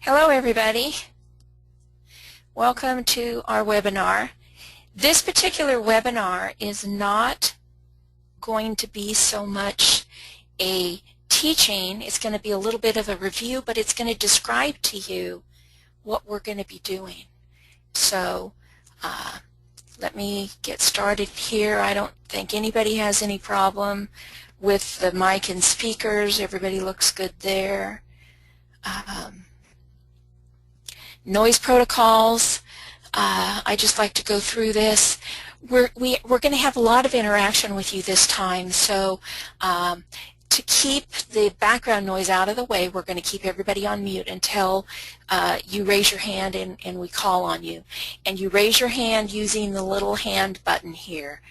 Hello everybody. Welcome to our webinar. This particular webinar is not going to be so much a teaching. It's going to be a little bit of a review, but it's going to describe to you what we're going to be doing. So let me get started here. I don't think anybody has any problem with the mic and speakers. Everybody looks good there. Noise protocols, I just like to go through this. We're going to have a lot of interaction with you this time, so to keep the background noise out of the way, we're going to keep everybody on mute until you raise your hand and we call on you. And you raise your hand using the little hand button here.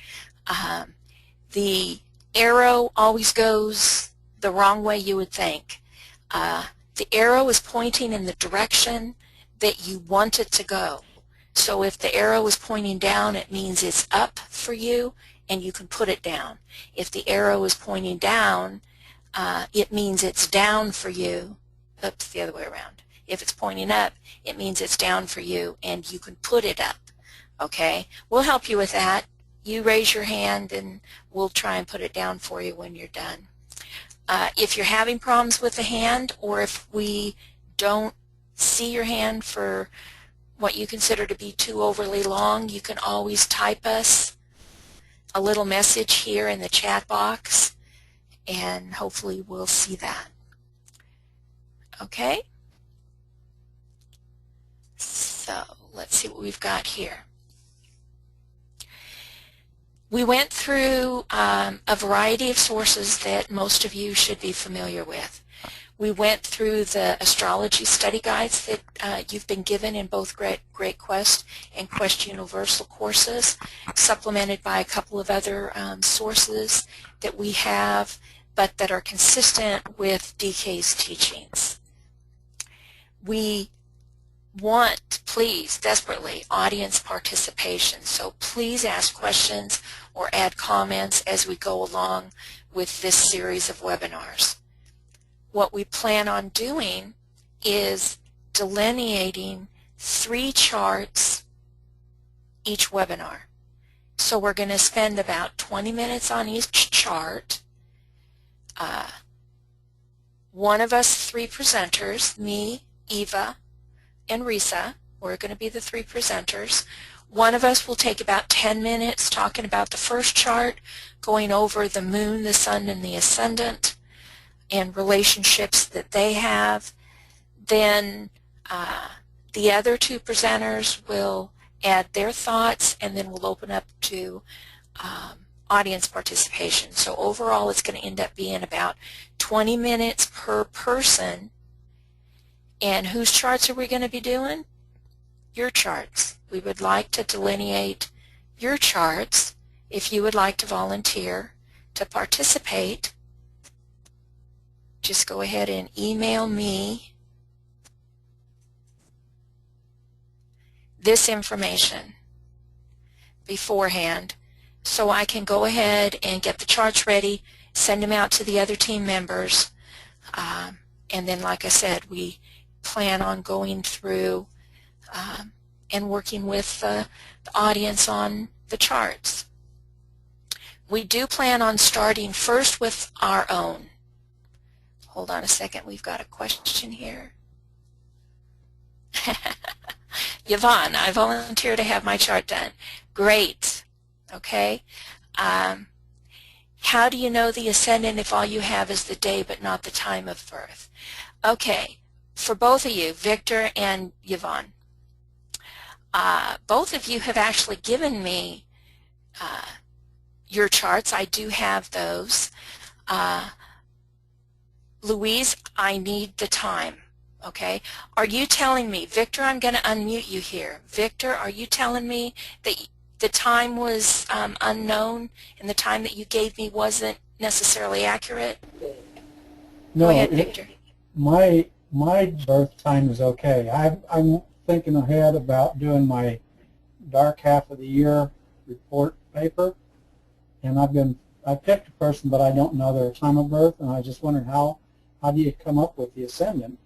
The arrow always goes the wrong way you would think. The arrow is pointing in the direction that you want it to go. So if the arrow is pointing down, it means it's up for you and you can put it down. If the arrow is pointing down, it means it's down for you. Oops, the other way around. If it's pointing up, it means it's down for you and you can put it up. Okay? We'll help you with that. You raise your hand and we'll try and put it down for you when you're done. If you're having problems with the hand, or if we don't see your hand for what you consider to be too overly long, you can always type us a little message here in the chat box and hopefully we'll see that. Okay? So let's see what we've got here. We went through a variety of sources that most of you should be familiar with. We went through the astrology study guides that you've been given in both Great Quest and Quest Universal courses, supplemented by a couple of other sources that we have, but that are consistent with DK's teachings. We want, please, desperately, audience participation. So please ask questions or add comments as we go along with this series of webinars. What we plan on doing is delineating 3 charts each webinar. So we're going to spend about 20 minutes on each chart. One of us 3 presenters, me, Eva, and Risa, we're going to be the 3 presenters. One of us will take about 10 minutes talking about the first chart, going over the moon, the sun, and the ascendant, and relationships that they have. Then the other 2 presenters will add their thoughts, and then we'll open up to audience participation. So overall it's going to end up being about 20 minutes per person. And whose charts are we going to be doing? Your charts. We would like to delineate your charts. If you would like to volunteer to participate, just go ahead and email me this information beforehand so I can go ahead and get the charts ready, send them out to the other team members, and then, like I said, we plan on going through and working with the audience on the charts. We do plan on starting first with our own. Hold on a second, we've got a question here. Yvonne, I volunteer to have my chart done. Great. Okay. How do you know the ascendant if all you have is the day but not the time of birth? Okay. For both of you, Victor and Yvonne, both of you have actually given me your charts. I do have those. Louise, I need the time, okay? Are you telling me, Victor, I'm going to unmute you here. Victor, are you telling me that the time was unknown and the time that you gave me wasn't necessarily accurate? No, go ahead, Victor. My birth time is okay. I'm thinking ahead about doing my dark half of the year report paper, and I picked a person, but I don't know their time of birth, and I just wondered how do you come up with the ascendant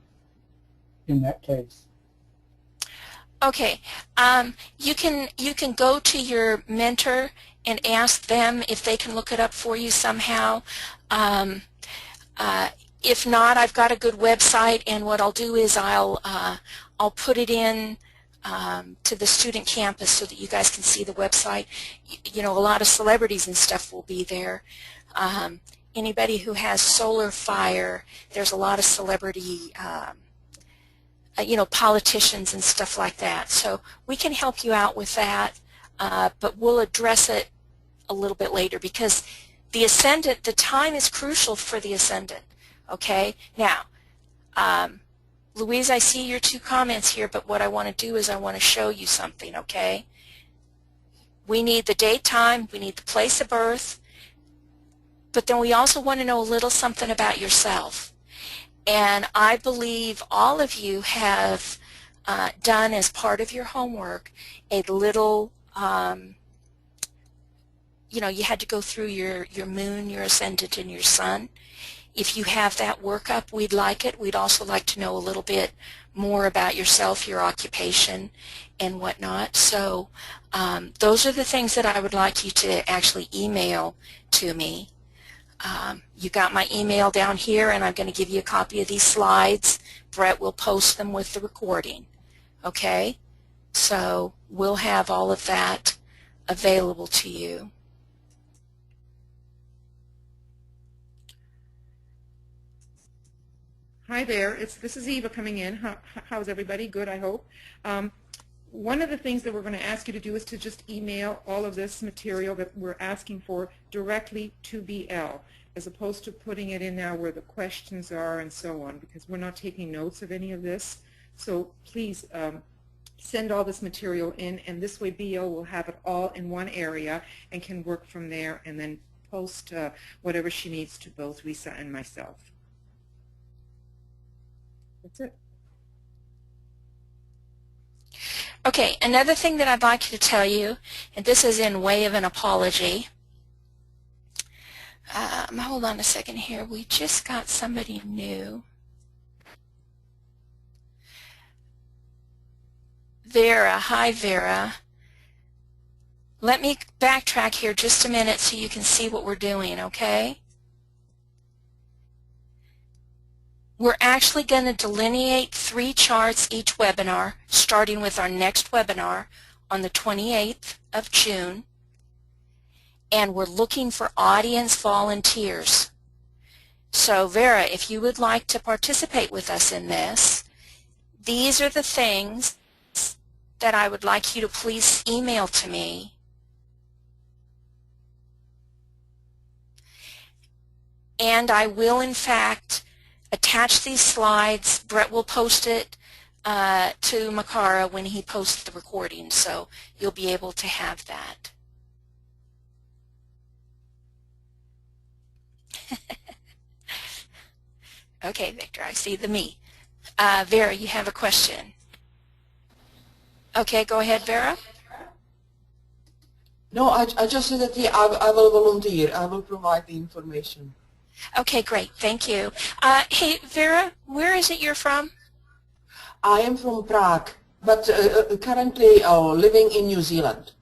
in that case? Okay, you can go to your mentor and ask them if they can look it up for you somehow. If not, I've got a good website, and what I'll do is I'll put it in to the student campus so that you guys can see the website. You know, a lot of celebrities and stuff will be there. Anybody who has solar fire, there's a lot of celebrity you know, politicians and stuff like that. So we can help you out with that, but we'll address it a little bit later, because the Ascendant, the time is crucial for the Ascendant. Okay? Now, Louise, I see your 2 comments here, but what I want to do is I want to show you something, okay? We need the date, time, we need the place of birth, but then we also want to know a little something about yourself. And I believe all of you have done, as part of your homework, a little, you know, you had to go through your moon, your ascendant, and your sun. If you have that workup, we'd like it. We'd also like to know a little bit more about yourself, your occupation, and whatnot. So those are the things that I would like you to actually email to me. You got my email down here, and I'm going to give you a copy of these slides. Brett will post them with the recording. Okay? So we'll have all of that available to you. Hi there. This is Eva coming in. How's everybody? Good, I hope. One of the things that we're going to ask you to do is to just email all of this material that we're asking for directly to BL, as opposed to putting it in now where the questions are and so on, because we're not taking notes of any of this. So please send all this material in, and this way BL will have it all in one area and can work from there, and then post whatever she needs to both Lisa and myself. That's it. Okay, another thing that I'd like you to tell you, and this is in way of an apology. Hold on a second here. We just got somebody new. Vera. Hi, Vera. Let me backtrack here just a minute so you can see what we're doing, okay? We're actually going to delineate 3 charts each webinar, starting with our next webinar on the 28th of June. And we're looking for audience volunteers. So Vera, if you would like to participate with us in this, these are the things that I would like you to please email to me. And I will, in fact, attach these slides. Brett will post it to Makara when he posts the recording, so you'll be able to have that. Okay, Victor, I see the me. Vera, you have a question. Okay, go ahead, Vera. No, I just said that I will volunteer. I will provide the information. Okay, great. Thank you. Hey, Vera, where is it you're from? I am from Prague, but currently living in New Zealand.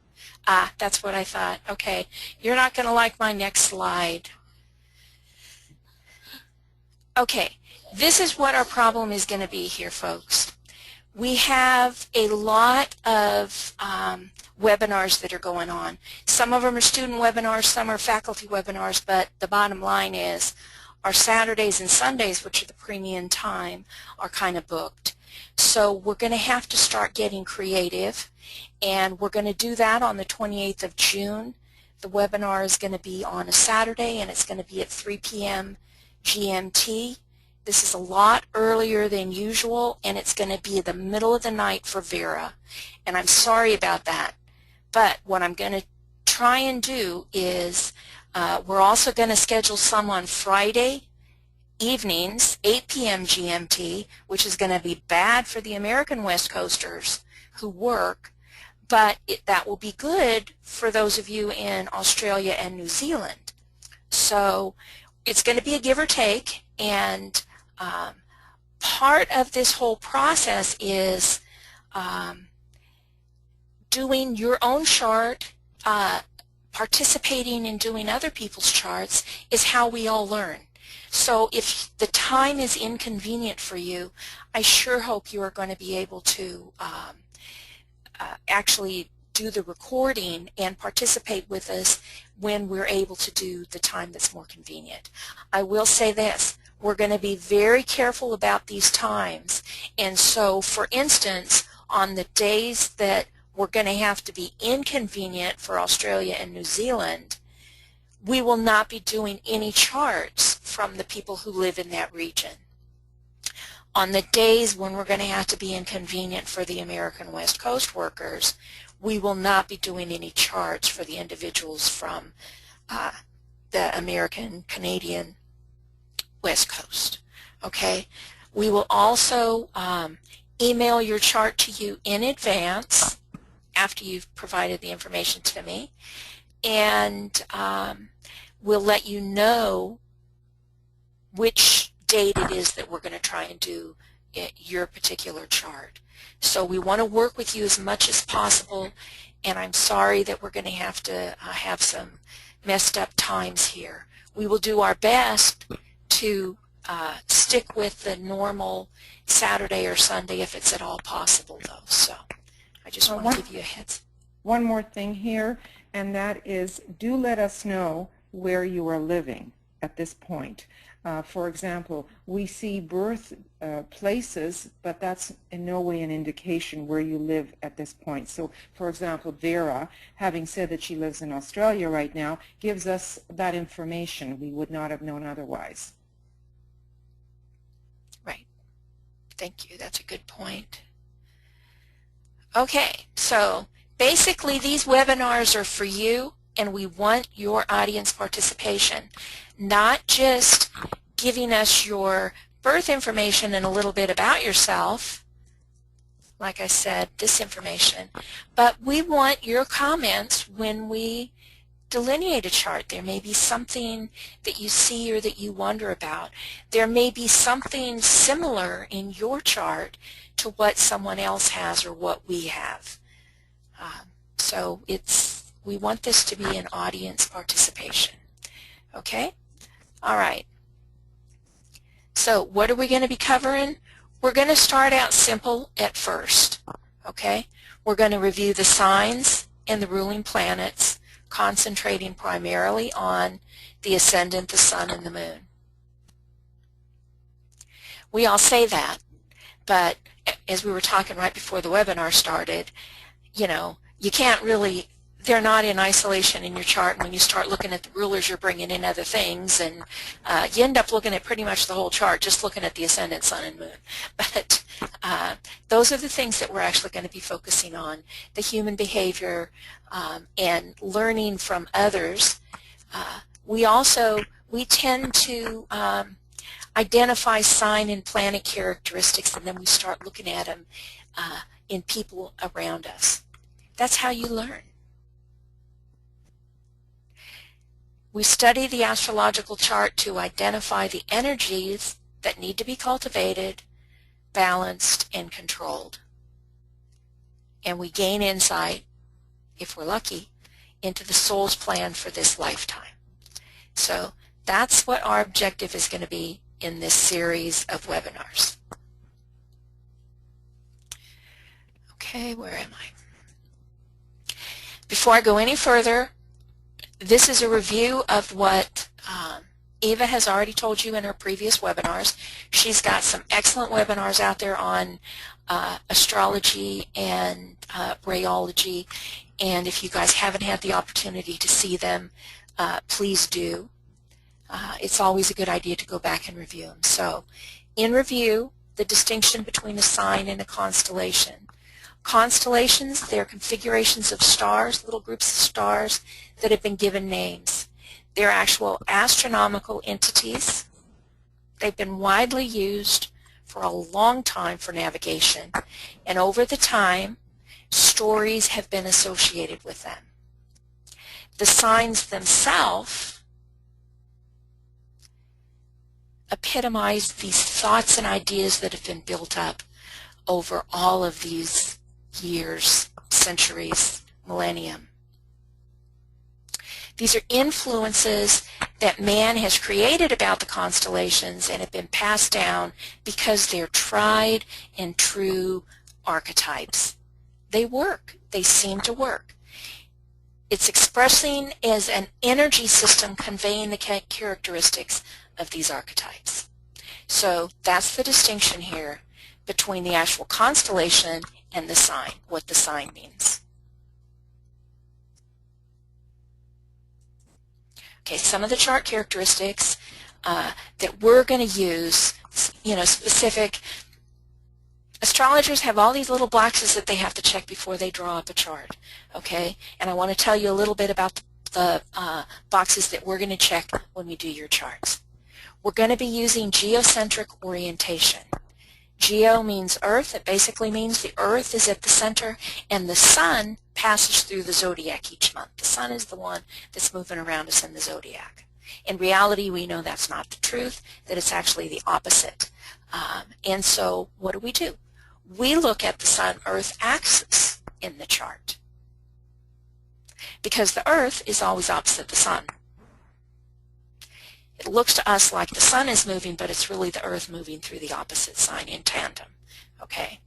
Ah, that's what I thought. Okay. You're not going to like my next slide. Okay. This is what our problem is going to be here, folks. We have a lot of webinars that are going on. Some of them are student webinars, some are faculty webinars, but the bottom line is our Saturdays and Sundays, which are the premium time, are kind of booked. So we're going to have to start getting creative, and we're going to do that on the 28th of June. The webinar is going to be on a Saturday, and it's going to be at 3 p.m. GMT. This is a lot earlier than usual, and it's going to be the middle of the night for Vera. And I'm sorry about that. But what I'm going to try and do is we're also going to schedule some on Friday evenings, 8 p.m. GMT, which is going to be bad for the American West Coasters who work, but that will be good for those of you in Australia and New Zealand. So it's going to be a give or take, and part of this whole process is doing your own chart, participating in doing other people's charts is how we all learn. So if the time is inconvenient for you, I sure hope you are going to be able to actually do the recording and participate with us when we're able to do the time that's more convenient. I will say this, we're going to be very careful about these times, and so for instance, on the days that we're going to have to be inconvenient for Australia and New Zealand, we will not be doing any charts from the people who live in that region. On the days when we're going to have to be inconvenient for the American West Coast workers, we will not be doing any charts for the individuals from the American, Canadian West Coast. Okay? We will also email your chart to you in advance after you've provided the information to me, and we'll let you know which date it is that we're going to try and do your particular chart. So we want to work with you as much as possible, and I'm sorry that we're going to have some messed up times here. We will do our best to stick with the normal Saturday or Sunday if it's at all possible, though. So I just want to give you a heads. One more thing here, and that is, do let us know where you are living at this point. For example, we see birth places, but that's in no way an indication where you live at this point. So, for example, Vera, having said that she lives in Australia right now, gives us that information we would not have known otherwise. Right. Thank you. That's a good point. Okay, so basically these webinars are for you, and we want your audience participation, not just giving us your birth information and a little bit about yourself, like I said, this information, but we want your comments when we delineate a chart. There may be something that you see or that you wonder about. There may be something similar in your chart to what someone else has or what we have. So we want this to be an audience participation. Okay? All right. So what are we going to be covering? We're going to start out simple at first. Okay? We're going to review the signs and the ruling planets, concentrating primarily on the ascendant, the sun, and the moon. We all say that, but as we were talking right before the webinar started, you know, you can't really, they're not in isolation in your chart, and when you start looking at the rulers, you're bringing in other things, and you end up looking at pretty much the whole chart, just looking at the ascendant, sun, and moon. But those are the things that we're actually going to be focusing on, the human behavior and learning from others. We tend to identify sign and planet characteristics, and then we start looking at them in people around us. That's how you learn. We study the astrological chart to identify the energies that need to be cultivated, balanced, and controlled. And we gain insight, if we're lucky, into the soul's plan for this lifetime. So that's what our objective is going to be in this series of webinars. Okay, where am I? Before I go any further, this is a review of what Eva has already told you in her previous webinars. She's got some excellent webinars out there on astrology and rayology, and if you guys haven't had the opportunity to see them, please do. It's always a good idea to go back and review them. So, in review, the distinction between a sign and a constellation. Constellations, they're configurations of stars, little groups of stars that have been given names. They're actual astronomical entities. They've been widely used for a long time for navigation, and over the time, stories have been associated with them. The signs themselves, epitomize these thoughts and ideas that have been built up over all of these years, centuries, millennium. These are influences that man has created about the constellations and have been passed down because they're tried and true archetypes. They work. They seem to work. It's expressing as an energy system conveying the characteristics of these archetypes. So that's the distinction here between the actual constellation and the sign, what the sign means. Okay, some of the chart characteristics that we're going to use, specific. Astrologers have all these little boxes that they have to check before they draw up a chart, okay? And I want to tell you a little bit about the boxes that we're going to check when we do your charts. We're going to be using geocentric orientation. Geo means Earth. It basically means the Earth is at the center, and the Sun passes through the zodiac each month. The Sun is the one that's moving around us in the zodiac. In reality, we know that's not the truth, that it's actually the opposite. And so what do? We look at the Sun-Earth axis in the chart because the Earth is always opposite the Sun. It looks to us like the Sun is moving, but it's really the Earth moving through the opposite sign in tandem. Okay?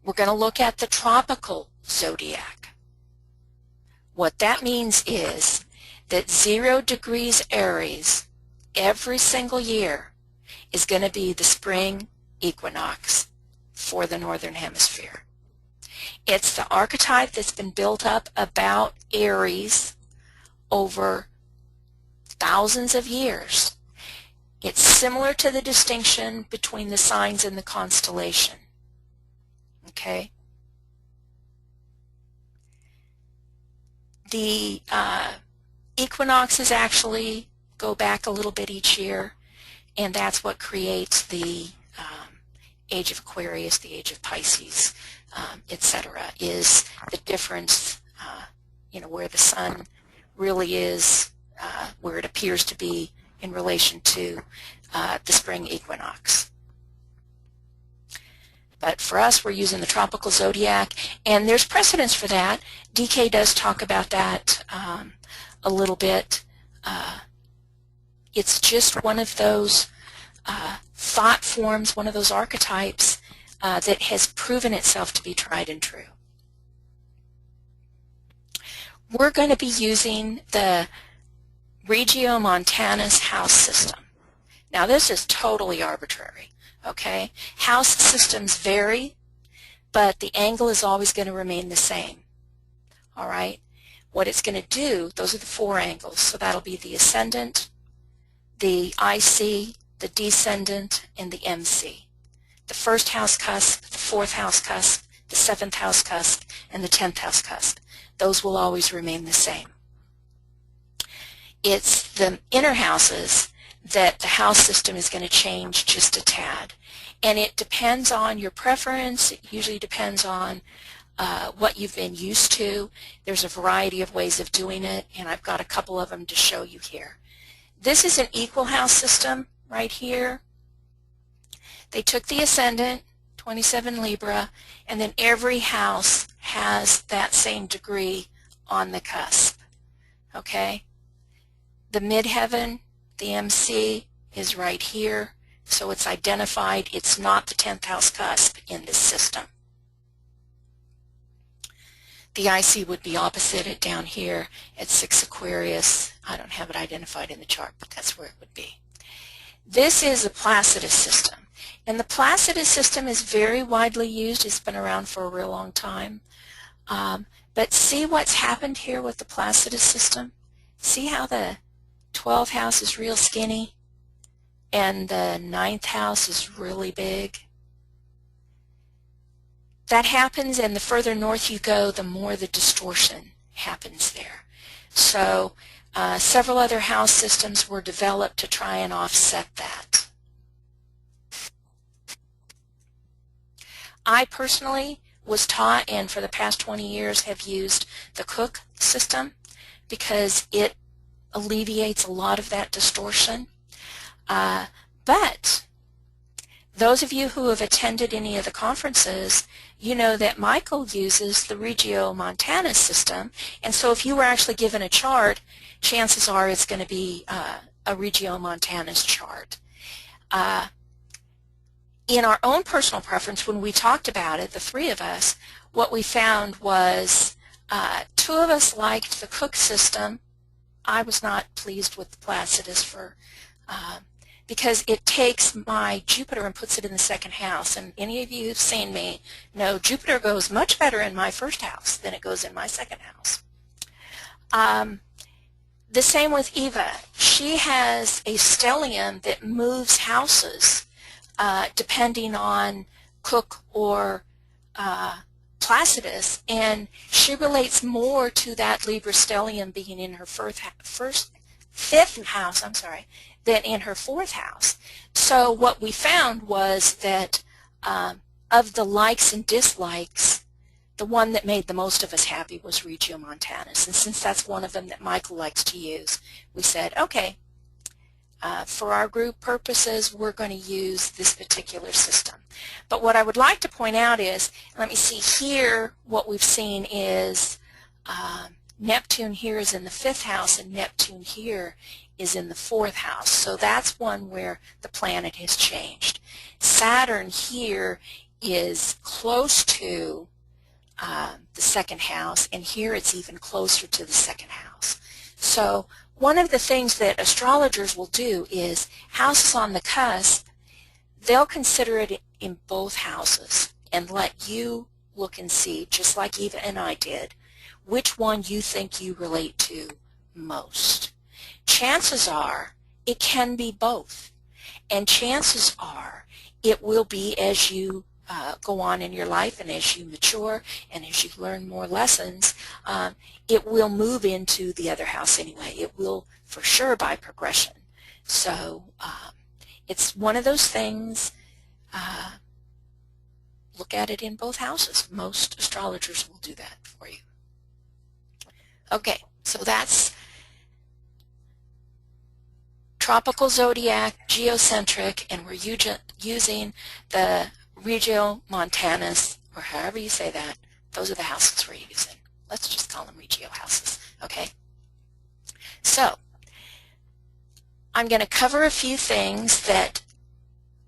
We're going to look at the tropical zodiac. What that means is that 0 degrees Aries every single year is going to be the spring equinox for the Northern Hemisphere. It's the archetype that's been built up about Aries over thousands of years. It's similar to the distinction between the signs and the constellation. Okay? The equinoxes actually go back a little bit each year, and that's what creates the age of Aquarius, the age of Pisces, etc., is the difference, where the Sun really is, where it appears to be in relation to the spring equinox. But for us, we're using the tropical zodiac, and there's precedence for that. DK does talk about that a little bit. It's just one of those thought forms, one of those archetypes that has proven itself to be tried and true. We're going to be using the Regiomontanus house system. Now this is totally arbitrary, okay? House systems vary, but the angle is always going to remain the same, all right? What it's going to do, those are the 4 angles, so that'll be the ascendant, the IC, the descendant, and the MC. The 1st house cusp, the 4th house cusp, the 7th house cusp, and the 10th house cusp. Those will always remain the same. It's the inner houses that the house system is going to change just a tad. And it depends on your preference. It usually depends on what you've been used to. There's a variety of ways of doing it, and I've got a couple of them to show you here. This is an equal house system right here. They took the ascendant, 27 Libra, and then every house has that same degree on the cusp. Okay? The midheaven, the MC, is right here, so it's identified. It's not the 10th house cusp in this system. The IC would be opposite it down here at 6 Aquarius. I don't have it identified in the chart, but that's where it would be. This is a Placidus system. And the Placidus system is very widely used. It's been around for a real long time. But see what's happened here with the Placidus system? See how the 12th house is real skinny and the 9th house is really big? That happens, and the further north you go, the more the distortion happens there. So several other house systems were developed to try and offset that. I personally was taught, and for the past 20 years have used the Cook system because it alleviates a lot of that distortion. But those of you who have attended any of the conferences, you know that Michael uses the Regiomontanus system, and so if you were actually given a chart, chances are it's going to be a Regiomontanus chart. In our own personal preference, when we talked about it, the three of us, what we found was two of us liked the Cook system. I was not pleased with the Placidus because it takes my Jupiter and puts it in the second house. And any of you who've seen me know Jupiter goes much better in my first house than it goes in my second house. The same with Eva. She has a stellium that moves houses depending on Cook or Placidus, and she relates more to that Libra stellium being in her fifth house, than in her fourth house. So what we found was that of the likes and dislikes, the one that made the most of us happy was Regiomontanus. And since that's one of them that Michael likes to use, we said, okay, for our group purposes, we're going to use this particular system. But what I would like to point out is, let me see here, what we've seen is Neptune here is in the fifth house and Neptune here is in the fourth house. So that's one where the planet has changed. Saturn here is close to the second house, and here it's even closer to the second house. So one of the things that astrologers will do is houses on the cusp, they'll consider it in both houses and let you look and see, just like Eva and I did, which one you think you relate to most. Chances are it can be both, and chances are it will be as you go on in your life and as you mature and as you learn more lessons, it will move into the other house anyway. It will for sure by progression. So it's one of those things, look at it in both houses. Most astrologers will do that for you. Okay, so that's tropical zodiac, geocentric, and we're using the Regiomontanus, or however you say that. Those are the houses we're using. Let's just call them Regio houses, okay? So, I'm going to cover a few things that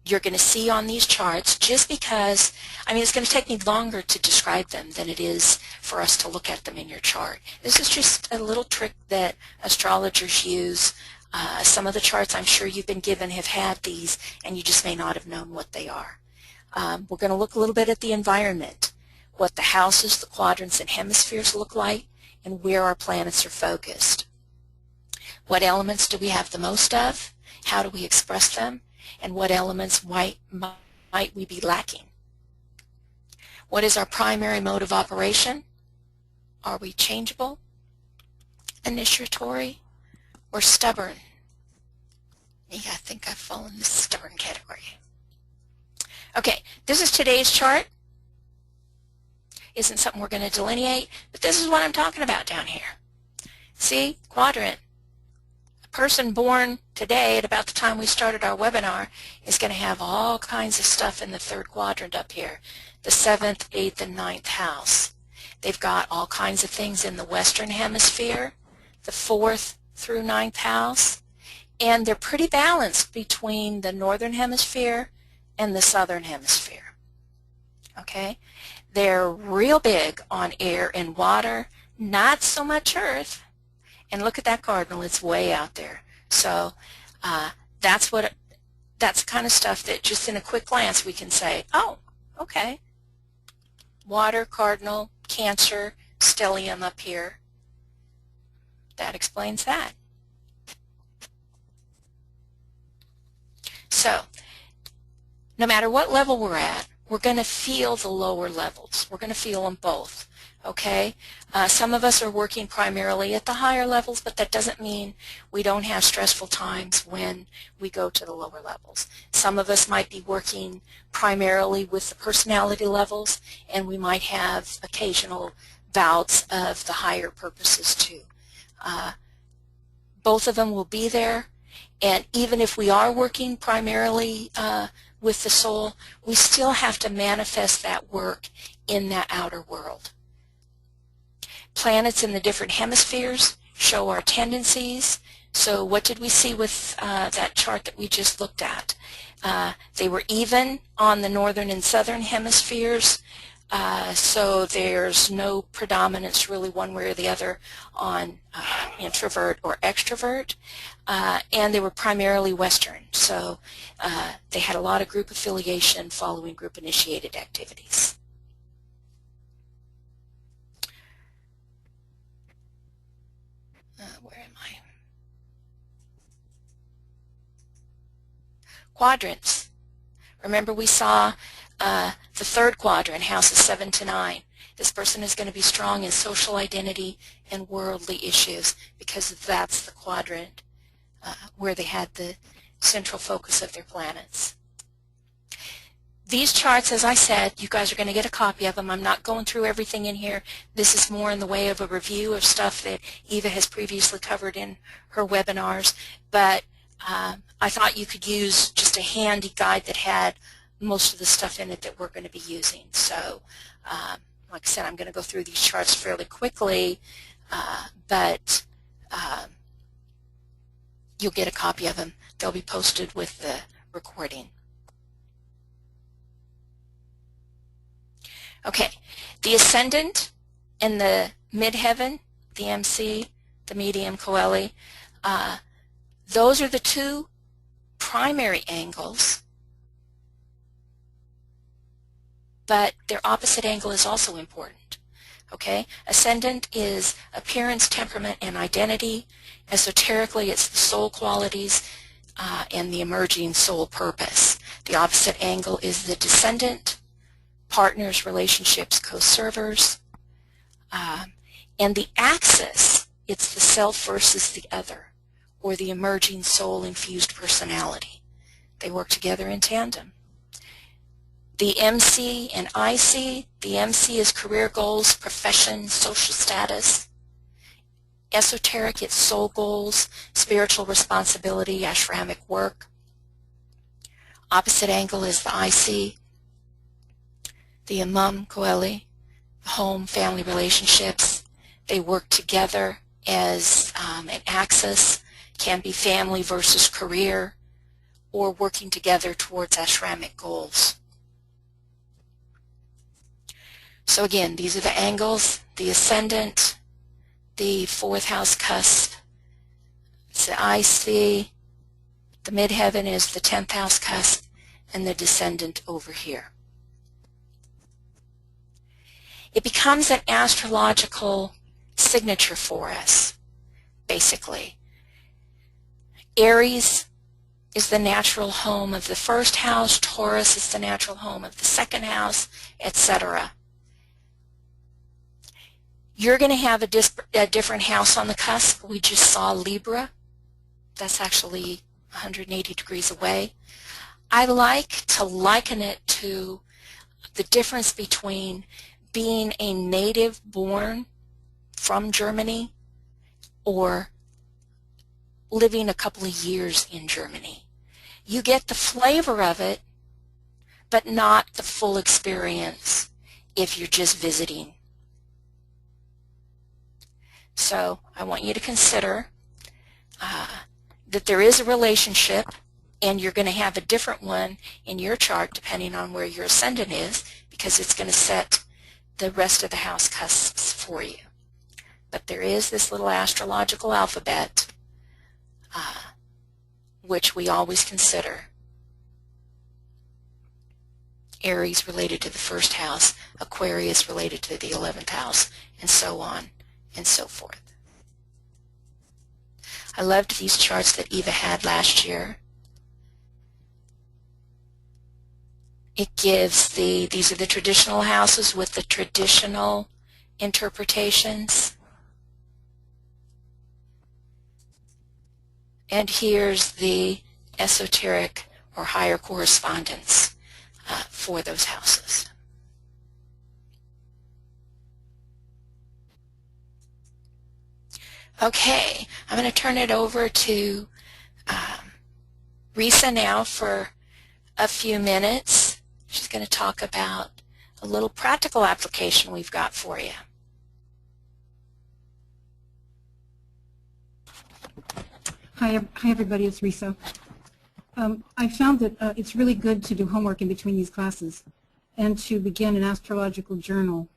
you're going to see on these charts just because, it's going to take me longer to describe them than it is for us to look at them in your chart. This is just a little trick that astrologers use. Some of the charts I'm sure you've been given have had these, and you just may not have known what they are. We're going to look a little bit at the environment, what the houses, the quadrants, and hemispheres look like, and where our planets are focused. What elements do we have the most of? How do we express them? And what elements might we be lacking? What is our primary mode of operation? Are we changeable, initiatory, or stubborn? I think I've fallen in the stubborn category. Okay, this is today's chart. Isn't something we're going to delineate, but this is what I'm talking about down here. See, quadrant. A person born today at about the time we started our webinar is going to have all kinds of stuff in the third quadrant up here, the 7th, 8th, and 9th house. They've got all kinds of things in the western hemisphere, the 4th through 9th house, and they're pretty balanced between the northern hemisphere and the southern hemisphere. Okay? They're real big on air and water, not so much earth. And look at that cardinal, it's way out there. So that's kind of stuff that just in a quick glance we can say, oh, okay. Water, cardinal, Cancer, stellium up here. That explains that. So, no matter what level we're at, we're going to feel the lower levels. We're going to feel them both, okay? Some of us are working primarily at the higher levels, but that doesn't mean we don't have stressful times when we go to the lower levels. Some of us might be working primarily with the personality levels, and we might have occasional bouts of the higher purposes too. Both of them will be there, And even if we are working primarily with the soul, we still have to manifest that work in that outer world. Planets in the different hemispheres show our tendencies. So what did we see with that chart that we just looked at? They were even on the northern and southern hemispheres, so there's no predominance really one way or the other on introvert or extrovert, and they were primarily Western, so they had a lot of group affiliation following group initiated activities. Where am I? Quadrants. Remember we saw the third quadrant, houses 7 to 9. This person is going to be strong in social identity and worldly issues because that's the quadrant where they had the central focus of their planets. These charts, as I said, you guys are going to get a copy of them. I'm not going through everything in here. This is more in the way of a review of stuff that Eva has previously covered in her webinars, but I thought you could use just a handy guide that had most of the stuff in it that we're going to be using. So, like I said, I'm going to go through these charts fairly quickly, but you'll get a copy of them. They'll be posted with the recording. Okay, the Ascendant and the Midheaven, the MC, the Medium, Coeli, those are the two primary angles, but their opposite angle is also important. Okay, Ascendant is appearance, temperament, and identity. Esoterically, it's the soul qualities and the emerging soul purpose. The opposite angle is the Descendant, partners, relationships, co-servers. And the axis, it's the self versus the other, or the emerging soul-infused personality. They work together in tandem. The MC and IC, the MC is career goals, profession, social status. Esoteric, it's soul goals, spiritual responsibility, ashramic work. Opposite angle is the IC, the Imam, Coeli, home, family relationships. They work together as an axis, can be family versus career, or working together towards ashramic goals. So again, these are the angles, the Ascendant, the 4th house cusp, it's the IC, the Midheaven is the 10th house cusp, and the Descendant over here. It becomes an astrological signature for us, basically. Aries is the natural home of the 1st house, Taurus is the natural home of the 2nd house, etc. You're going to have a different house on the cusp. We just saw Libra. That's actually 180 degrees away. I like to liken it to the difference between being a native born from Germany or living a couple of years in Germany. You get the flavor of it, but not the full experience if you're just visiting. So I want you to consider that there is a relationship, and you're going to have a different one in your chart depending on where your ascendant is, because it's going to set the rest of the house cusps for you. But there is this little astrological alphabet which we always consider. Aries related to the 1st house, Aquarius related to the 11th house, and so on and so forth. I loved these charts that Eva had last year. It gives these are the traditional houses with the traditional interpretations. And here's the esoteric or higher correspondence for those houses. Okay, I'm going to turn it over to Risa now for a few minutes. She's going to talk about a little practical application we've got for you. Hi everybody, it's Risa. I found that it's really good to do homework in between these classes and to begin an astrological journal.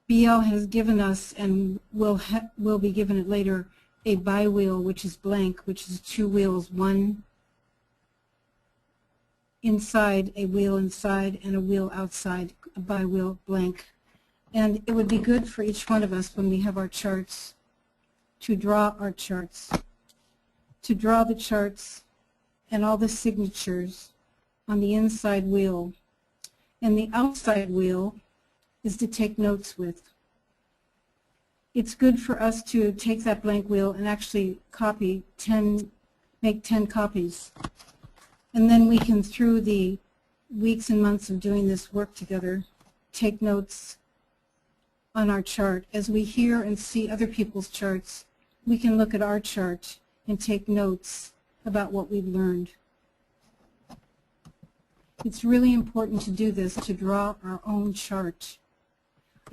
BL has given us, and will be given it later, a bi-wheel which is blank, which is two wheels, one inside, a wheel inside, and a wheel outside, a bi-wheel blank. And it would be good for each one of us when we have our charts to draw our charts, to draw the charts and all the signatures on the inside wheel. And the outside wheel is to take notes with. It's good for us to take that blank wheel and actually make 10 copies. And then we can, through the weeks and months of doing this work together, take notes on our chart. As we hear and see other people's charts, we can look at our chart and take notes about what we've learned. It's really important to do this, to draw our own chart.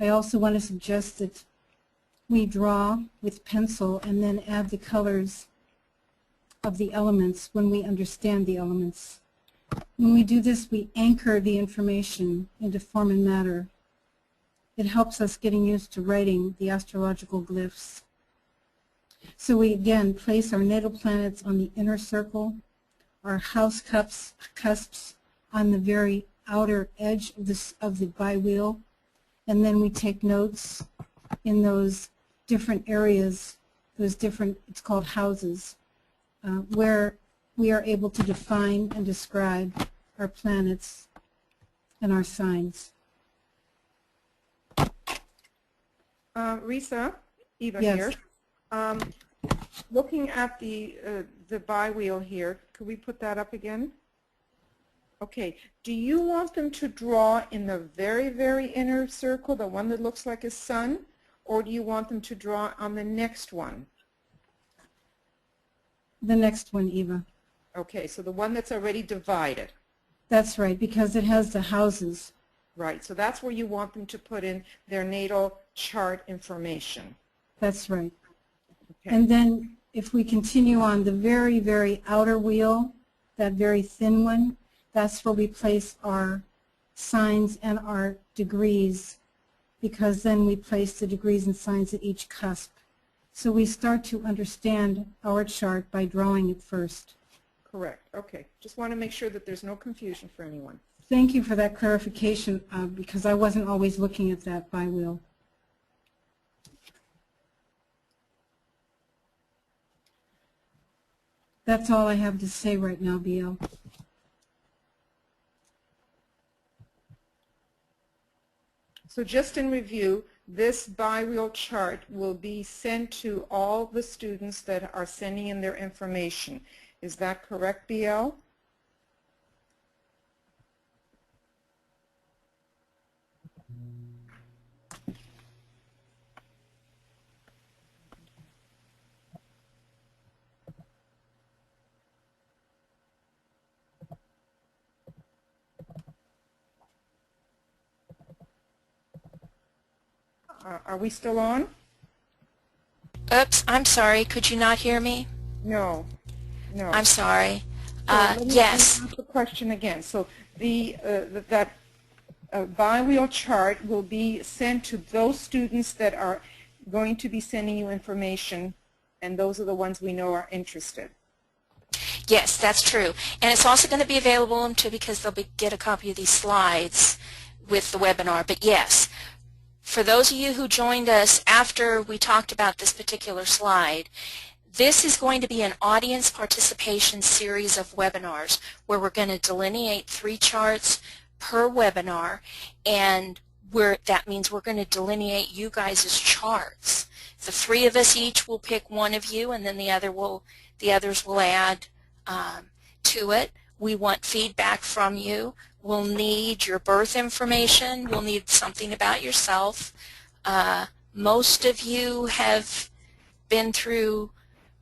I also want to suggest that we draw with pencil and then add the colors of the elements when we understand the elements. When we do this, we anchor the information into form and matter. It helps us getting used to writing the astrological glyphs. So we again place our natal planets on the inner circle, our house cusps on the very outer edge of the bi-wheel, and then we take notes in those different areas, it's called houses, where we are able to define and describe our planets and our signs. Risa, Eva Yes. here. Looking at the bi-wheel here, could we put that up again? Okay. Do you want them to draw in the very, very inner circle, the one that looks like a sun, or do you want them to draw on the next one? The next one, Eva. Okay, so the one that's already divided. That's right, because it has the houses. Right, so that's where you want them to put in their natal chart information. That's right. Okay. And then if we continue on the very, very outer wheel, that very thin one, that's where we place our signs and our degrees, because then we place the degrees and signs at each cusp. So we start to understand our chart by drawing it first. Correct. Okay. Just want to make sure that there's no confusion for anyone. Thank you for that clarification, because I wasn't always looking at that bi-wheel. That's all I have to say right now, BL. So just in review, this bi-wheel chart will be sent to all the students that are sending in their information. Is that correct, BL? Are we still on? Oops, I'm sorry. Could you not hear me? No. No. I'm sorry. Let me Yes. ask the question again. So that bi-wheel chart will be sent to those students that are going to be sending you information, and those are the ones we know are interested. Yes, that's true. And it's also going to be available to, because they'll get a copy of these slides with the webinar. But yes, for those of you who joined us after we talked about this particular slide, this is going to be an audience participation series of webinars where we're going to delineate 3 charts per webinar, and that means we're going to delineate you guys' charts. The 3 of us each will pick one of you, and then the others will add to it. We want feedback from you. We'll need your birth information. We'll need something about yourself. Most of you have been through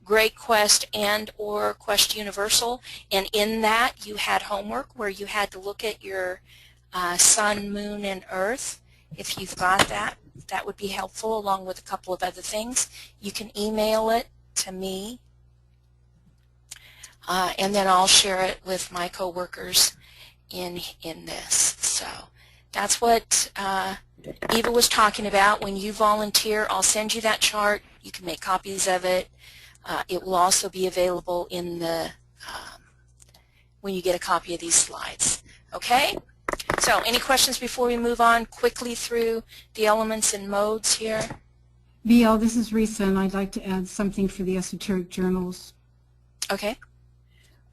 Great Quest and or Quest Universal, and in that you had homework where you had to look at your sun, moon, and earth. If you've got that, that would be helpful, along with a couple of other things. You can email it to me, and then I'll share it with my coworkers in this. So that's what Eva was talking about. When you volunteer, I'll send you that chart. You can make copies of it. It will also be available in the when you get a copy of these slides. Okay? So any questions before we move on quickly through the elements and modes here? BL, this is Risa, and I'd like to add something for the esoteric journals. Okay.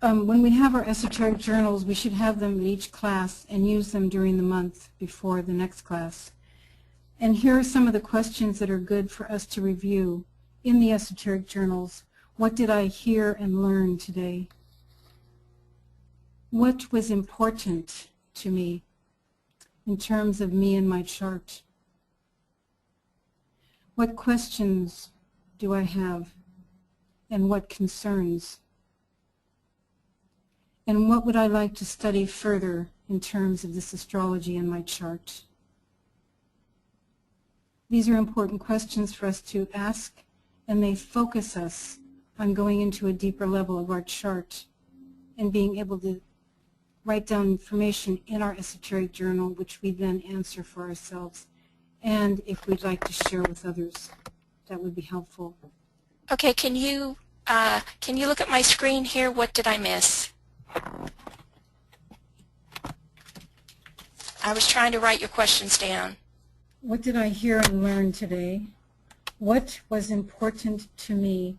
When we have our esoteric journals, we should have them in each class and use them during the month before the next class. And here are some of the questions that are good for us to review in the esoteric journals. What did I hear and learn today? What was important to me in terms of me and my chart? What questions do I have, and what concerns? And what would I like to study further in terms of this astrology in my chart? These are important questions for us to ask, and they focus us on going into a deeper level of our chart and being able to write down information in our esoteric journal, which we then answer for ourselves. And if we'd like to share with others, that would be helpful. Okay, can you look at my screen here? What did I miss? I was trying to write your questions down. What did I hear and learn today? What was important to me?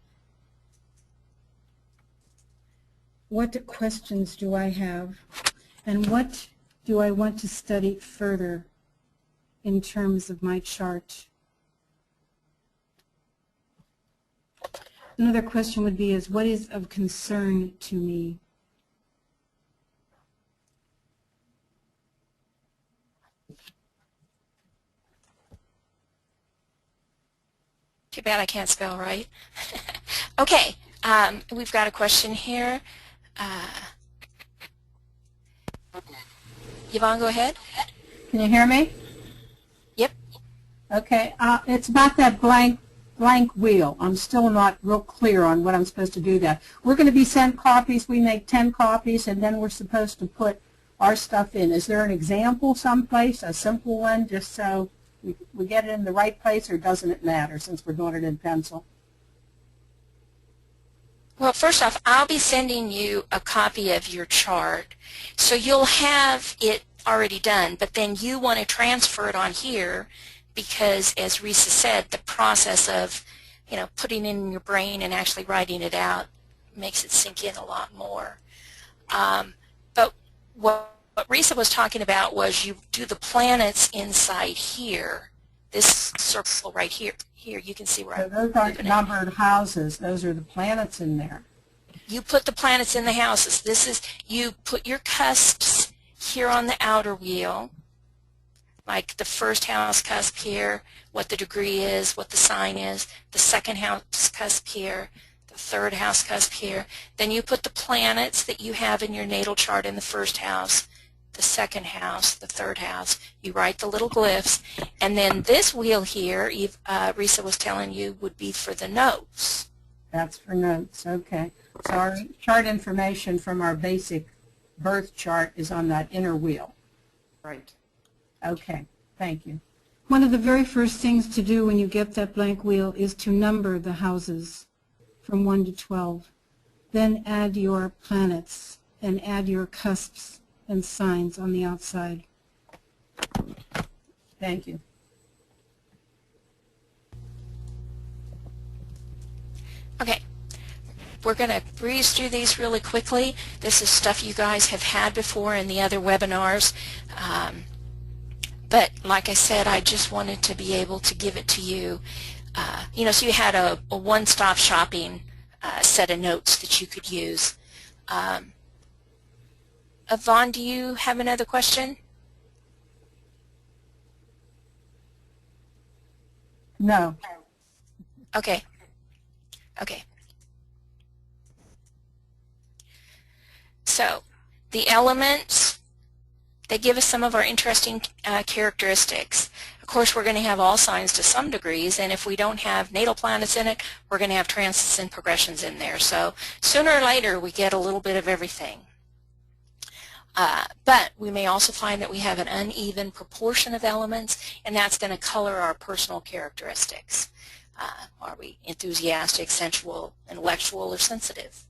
What questions do I have? And what do I want to study further in terms of my chart? Another question would be what is of concern to me? Too bad I can't spell right. Okay, we've got a question here. Yvonne, go ahead. Can you hear me? Yep. Okay. It's about that blank wheel. I'm still not real clear on what I'm supposed to do there. We're going to be sent copies. We make 10 copies, and then we're supposed to put our stuff in. Is there an example someplace, a simple one, just so we get it in the right place, or doesn't it matter since we're doing it in pencil? Well, first off, I'll be sending you a copy of your chart, so you'll have it already done, but then you want to transfer it on here because, as Risa said, the process of, putting it in your brain and actually writing it out makes it sink in a lot more. But what Risa was talking about was you do the planets inside here, this circle right here. Here, you can see where So those aren't numbered houses. Those are the planets in there. You put the planets in the houses. You put your cusps here on the outer wheel, like the first house cusp here, what the degree is, what the sign is, the second house cusp here, the third house cusp here. Then you put the planets that you have in your natal chart in the first house, the second house, the third house. You write the little glyphs, and then this wheel here, Risa was telling you, would be for the notes. That's for notes. Okay. So our chart information from our basic birth chart is on that inner wheel. Right. Okay. Thank you. One of the very first things to do when you get that blank wheel is to number the houses from 1 to 12. Then add your planets and add your cusps and signs on the outside. Thank you. Okay, we're going to breeze through these really quickly. This is stuff you guys have had before in the other webinars. But like I said, I just wanted to be able to give it to you. So you had a one-stop shopping set of notes that you could use. Yvonne, do you have another question? No. Okay. Okay. So the elements, they give us some of our interesting characteristics. Of course, we're going to have all signs to some degrees, and if we don't have natal planets in it, we're going to have transits and progressions in there. So sooner or later, we get a little bit of everything. But we may also find that we have an uneven proportion of elements, and that's going to color our personal characteristics. Are we enthusiastic, sensual, intellectual, or sensitive?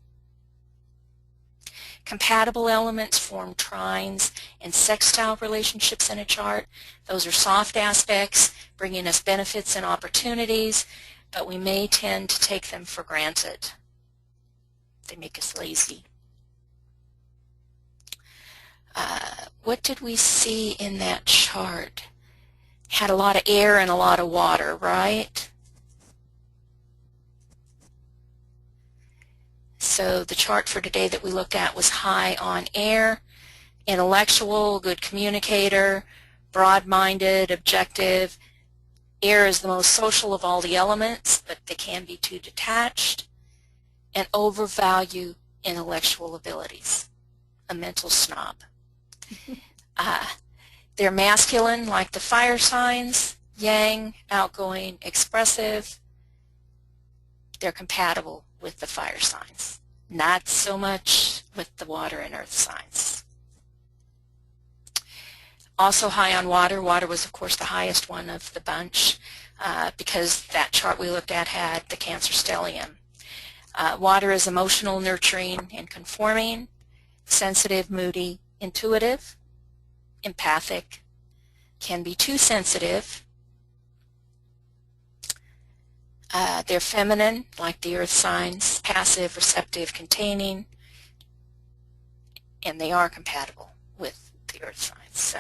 Compatible elements form trines and sextile relationships in a chart. Those are soft aspects, bringing us benefits and opportunities, but we may tend to take them for granted. They make us lazy. What did we see in that chart? Had a lot of air and a lot of water, right? So the chart for today that we looked at was high on air, intellectual, good communicator, broad-minded, objective. Air is the most social of all the elements, but they can be too detached, and overvalue intellectual abilities. A mental snob. They're masculine, like the fire signs, yang, outgoing, expressive. They're compatible with the fire signs, not so much with the water and earth signs. Also high on water. Water was, of course, the highest one of the bunch because that chart we looked at had the Cancer stellium. Water is emotional, nurturing, and conforming, sensitive, moody, intuitive, empathic, can be too sensitive. They're feminine, like the earth signs, passive, receptive, containing, and they are compatible with the earth signs. So,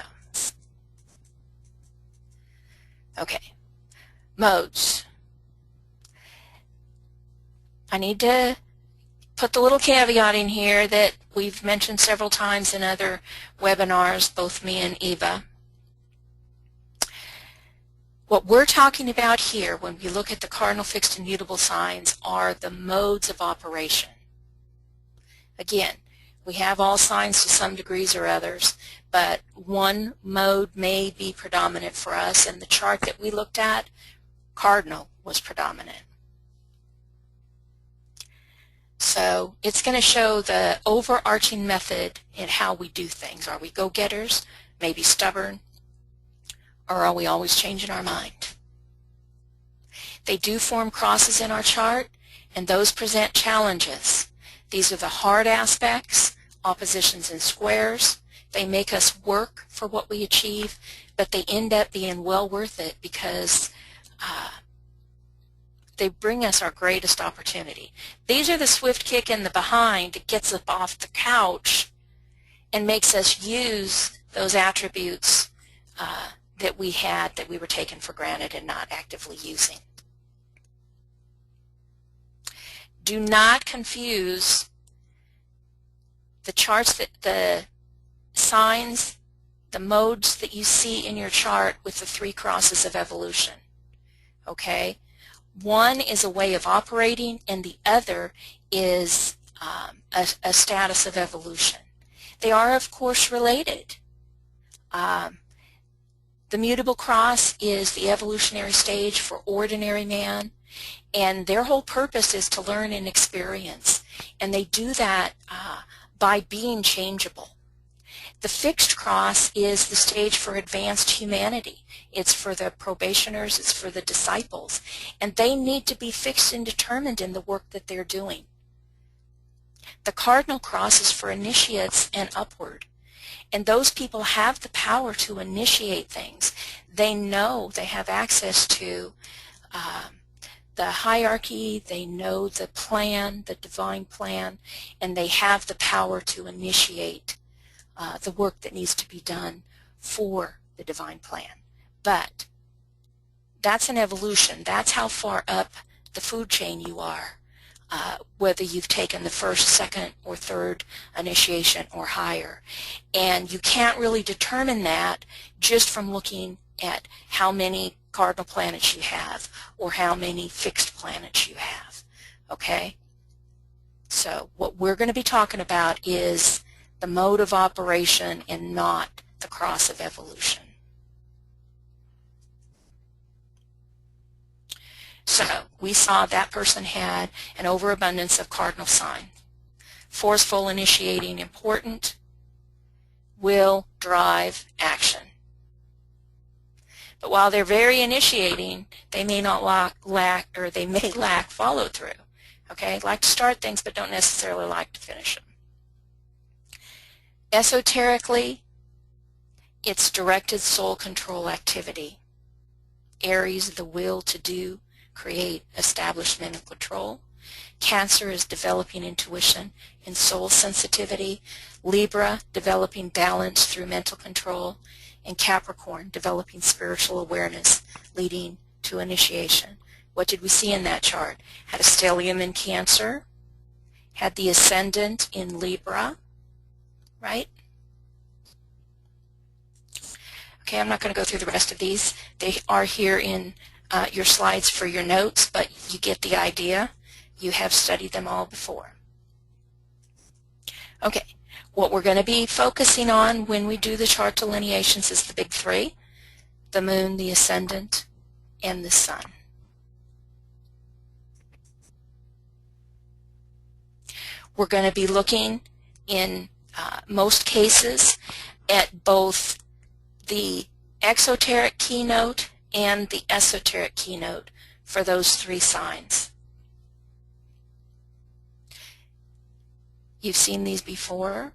okay, modes. I need to put the little caveat in here that we've mentioned several times in other webinars, both me and Eva. What we're talking about here when we look at the cardinal, fixed, and mutable signs are the modes of operation. Again, we have all signs to some degrees or others, but one mode may be predominant for us, and the chart that we looked at, cardinal was predominant. So it's going to show the overarching method in how we do things. Are we go-getters, maybe stubborn, or are we always changing our mind? They do form crosses in our chart, and those present challenges. These are the hard aspects, oppositions and squares. They make us work for what we achieve, but they end up being well worth it because they bring us our greatest opportunity. These are the swift kick in the behind that gets us off the couch and makes us use those attributes that we had that we were taking for granted and not actively using. Do not confuse the charts, that the signs, the modes that you see in your chart with the three crosses of evolution. Okay? One is a way of operating, and the other is a status of evolution. They are, of course, related. The mutable cross is the evolutionary stage for ordinary man, and their whole purpose is to learn and experience, and they do that by being changeable. The fixed cross is the stage for advanced humanity. It's for the probationers, it's for the disciples, and they need to be fixed and determined in the work that they're doing. The cardinal cross is for initiates and upward, and those people have the power to initiate things. They know they have access to the hierarchy, they know the plan, the divine plan, and they have the power to initiate the work that needs to be done for the divine plan. But that's an evolution. That's how far up the food chain you are, whether you've taken the first, second, or third initiation or higher. And you can't really determine that just from looking at how many cardinal planets you have or how many fixed planets you have. Okay? So what we're going to be talking about is the mode of operation and not the cross of evolution. So we saw that person had an overabundance of cardinal sign. Forceful, initiating, important, will drive action. But while they're very initiating, they may not lack follow through. Okay, like to start things but don't necessarily like to finish them. Esoterically, it's directed soul control activity. Aries, the will to do, create, establishment, and control. Cancer is developing intuition and soul sensitivity. Libra, developing balance through mental control. And Capricorn, developing spiritual awareness, leading to initiation. What did we see in that chart? Had a stellium in Cancer, had the Ascendant in Libra, right? Okay, I'm not going to go through the rest of these. They are here in your slides for your notes, but you get the idea. You have studied them all before. Okay, what we're going to be focusing on when we do the chart delineations is the big three: the Moon, the Ascendant, and the Sun. We're going to be looking in most cases at both the exoteric keynote and the esoteric keynote for those three signs. You've seen these before,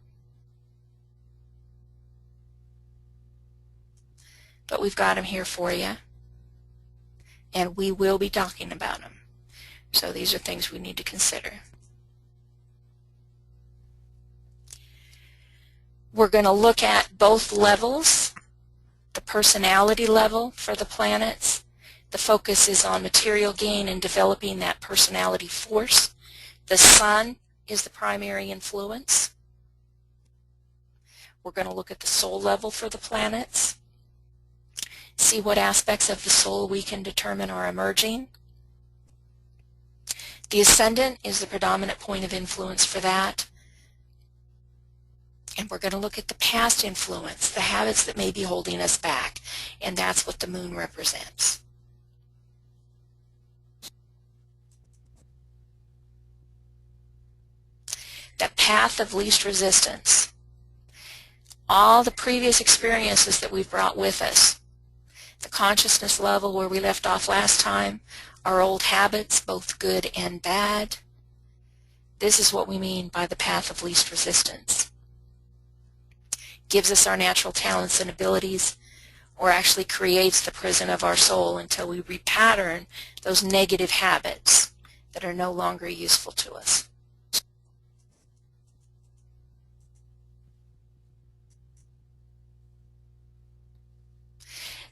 but we've got them here for you, and we will be talking about them. So these are things we need to consider. We're going to look at both levels, the personality level for the planets. The focus is on material gain and developing that personality force. The Sun is the primary influence. We're going to look at the soul level for the planets, see what aspects of the soul we can determine are emerging. The Ascendant is the predominant point of influence for that. And we're going to look at the past influence, the habits that may be holding us back, and that's what the Moon represents. The path of least resistance. All the previous experiences that we've brought with us, the consciousness level where we left off last time, our old habits, both good and bad. This is what we mean by the path of least resistance. Gives us our natural talents and abilities, or actually creates the prison of our soul until we repattern those negative habits that are no longer useful to us.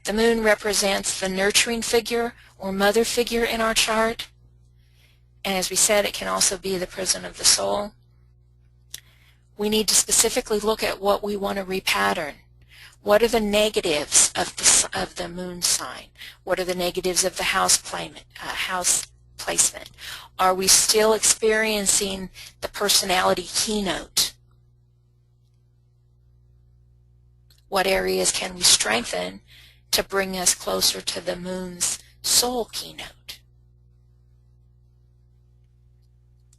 The Moon represents the nurturing figure or mother figure in our chart, and as we said, it can also be the prison of the soul. We need to specifically look at what we want to repattern. What are the negatives of the Moon sign? What are the negatives of the house placement? Are we still experiencing the personality keynote? What areas can we strengthen to bring us closer to the Moon's soul keynote?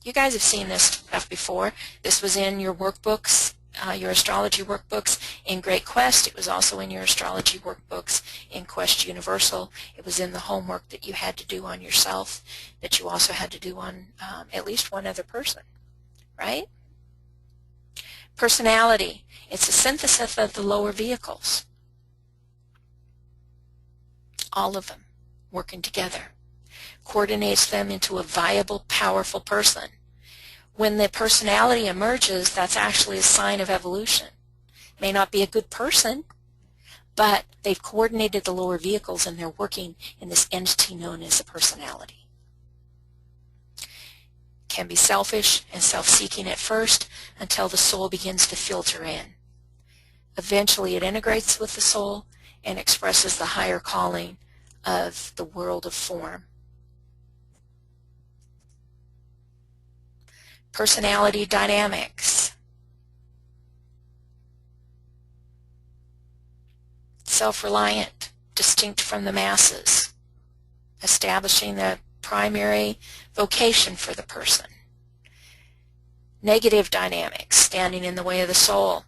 You guys have seen this stuff before. This was in your workbooks, your astrology workbooks in Great Quest. It was also in your astrology workbooks in Quest Universal. It was in the homework that you had to do on yourself, that you also had to do on at least one other person, right? Personality. It's a synthesis of the lower vehicles. All of them working together. Coordinates them into a viable, powerful person. When the personality emerges, that's actually a sign of evolution. May not be a good person, but they've coordinated the lower vehicles and they're working in this entity known as a personality. Can be selfish and self-seeking at first until the soul begins to filter in. Eventually it integrates with the soul and expresses the higher calling of the world of form. Personality dynamics. self-reliant, distinct from the masses, establishing the primary vocation for the person. Negative dynamics, standing in the way of the soul,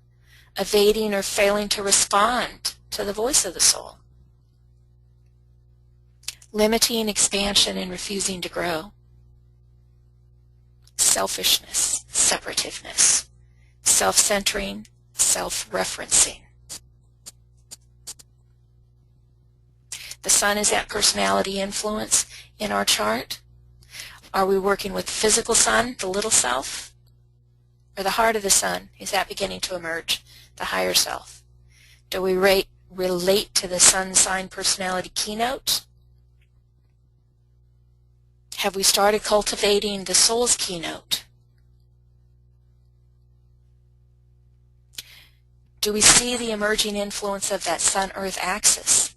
evading or failing to respond to the voice of the soul. Limiting expansion and refusing to grow. Selfishness, separativeness, self-centering, self-referencing. The sun is that personality influence in our chart. Are we working with the physical sun, the little self? Or the heart of the sun, is that beginning to emerge, the higher self? Do we relate to the sun sign personality keynote? Have we started cultivating the soul's keynote? Do we see the emerging influence of that sun-earth axis?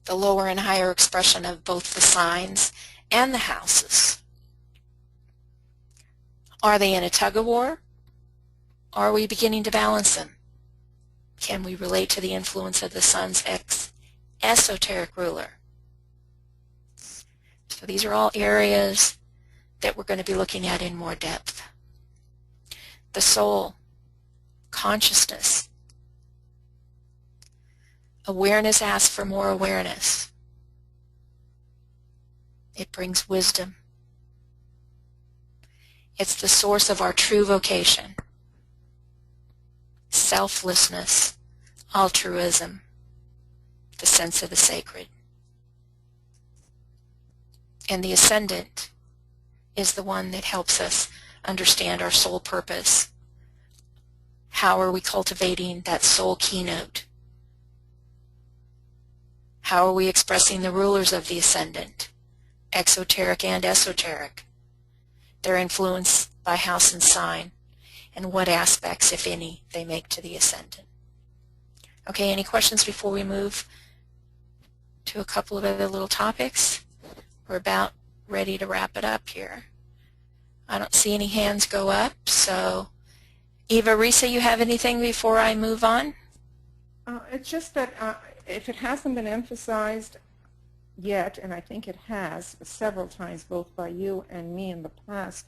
The lower and higher expression of both the signs and the houses. Are they in a tug-of-war? Are we beginning to balance them? Can we relate to the influence of the sun's esoteric ruler? So these are all areas that we're going to be looking at in more depth. The soul, consciousness. Awareness asks for more awareness. It brings wisdom. It's the source of our true vocation. Selflessness, altruism, the sense of the sacred. And the Ascendant is the one that helps us understand our soul purpose. How are we cultivating that soul keynote? How are we expressing the rulers of the Ascendant, exoteric and esoteric? Their influence by house and sign, and what aspects, if any, they make to the Ascendant. Okay, any questions before we move to a couple of other little topics? We're about ready to wrap it up here. I don't see any hands go up, so Eva, Risa, you have anything before I move on? It's just that if it hasn't been emphasized yet, and I think it has several times both by you and me in the past,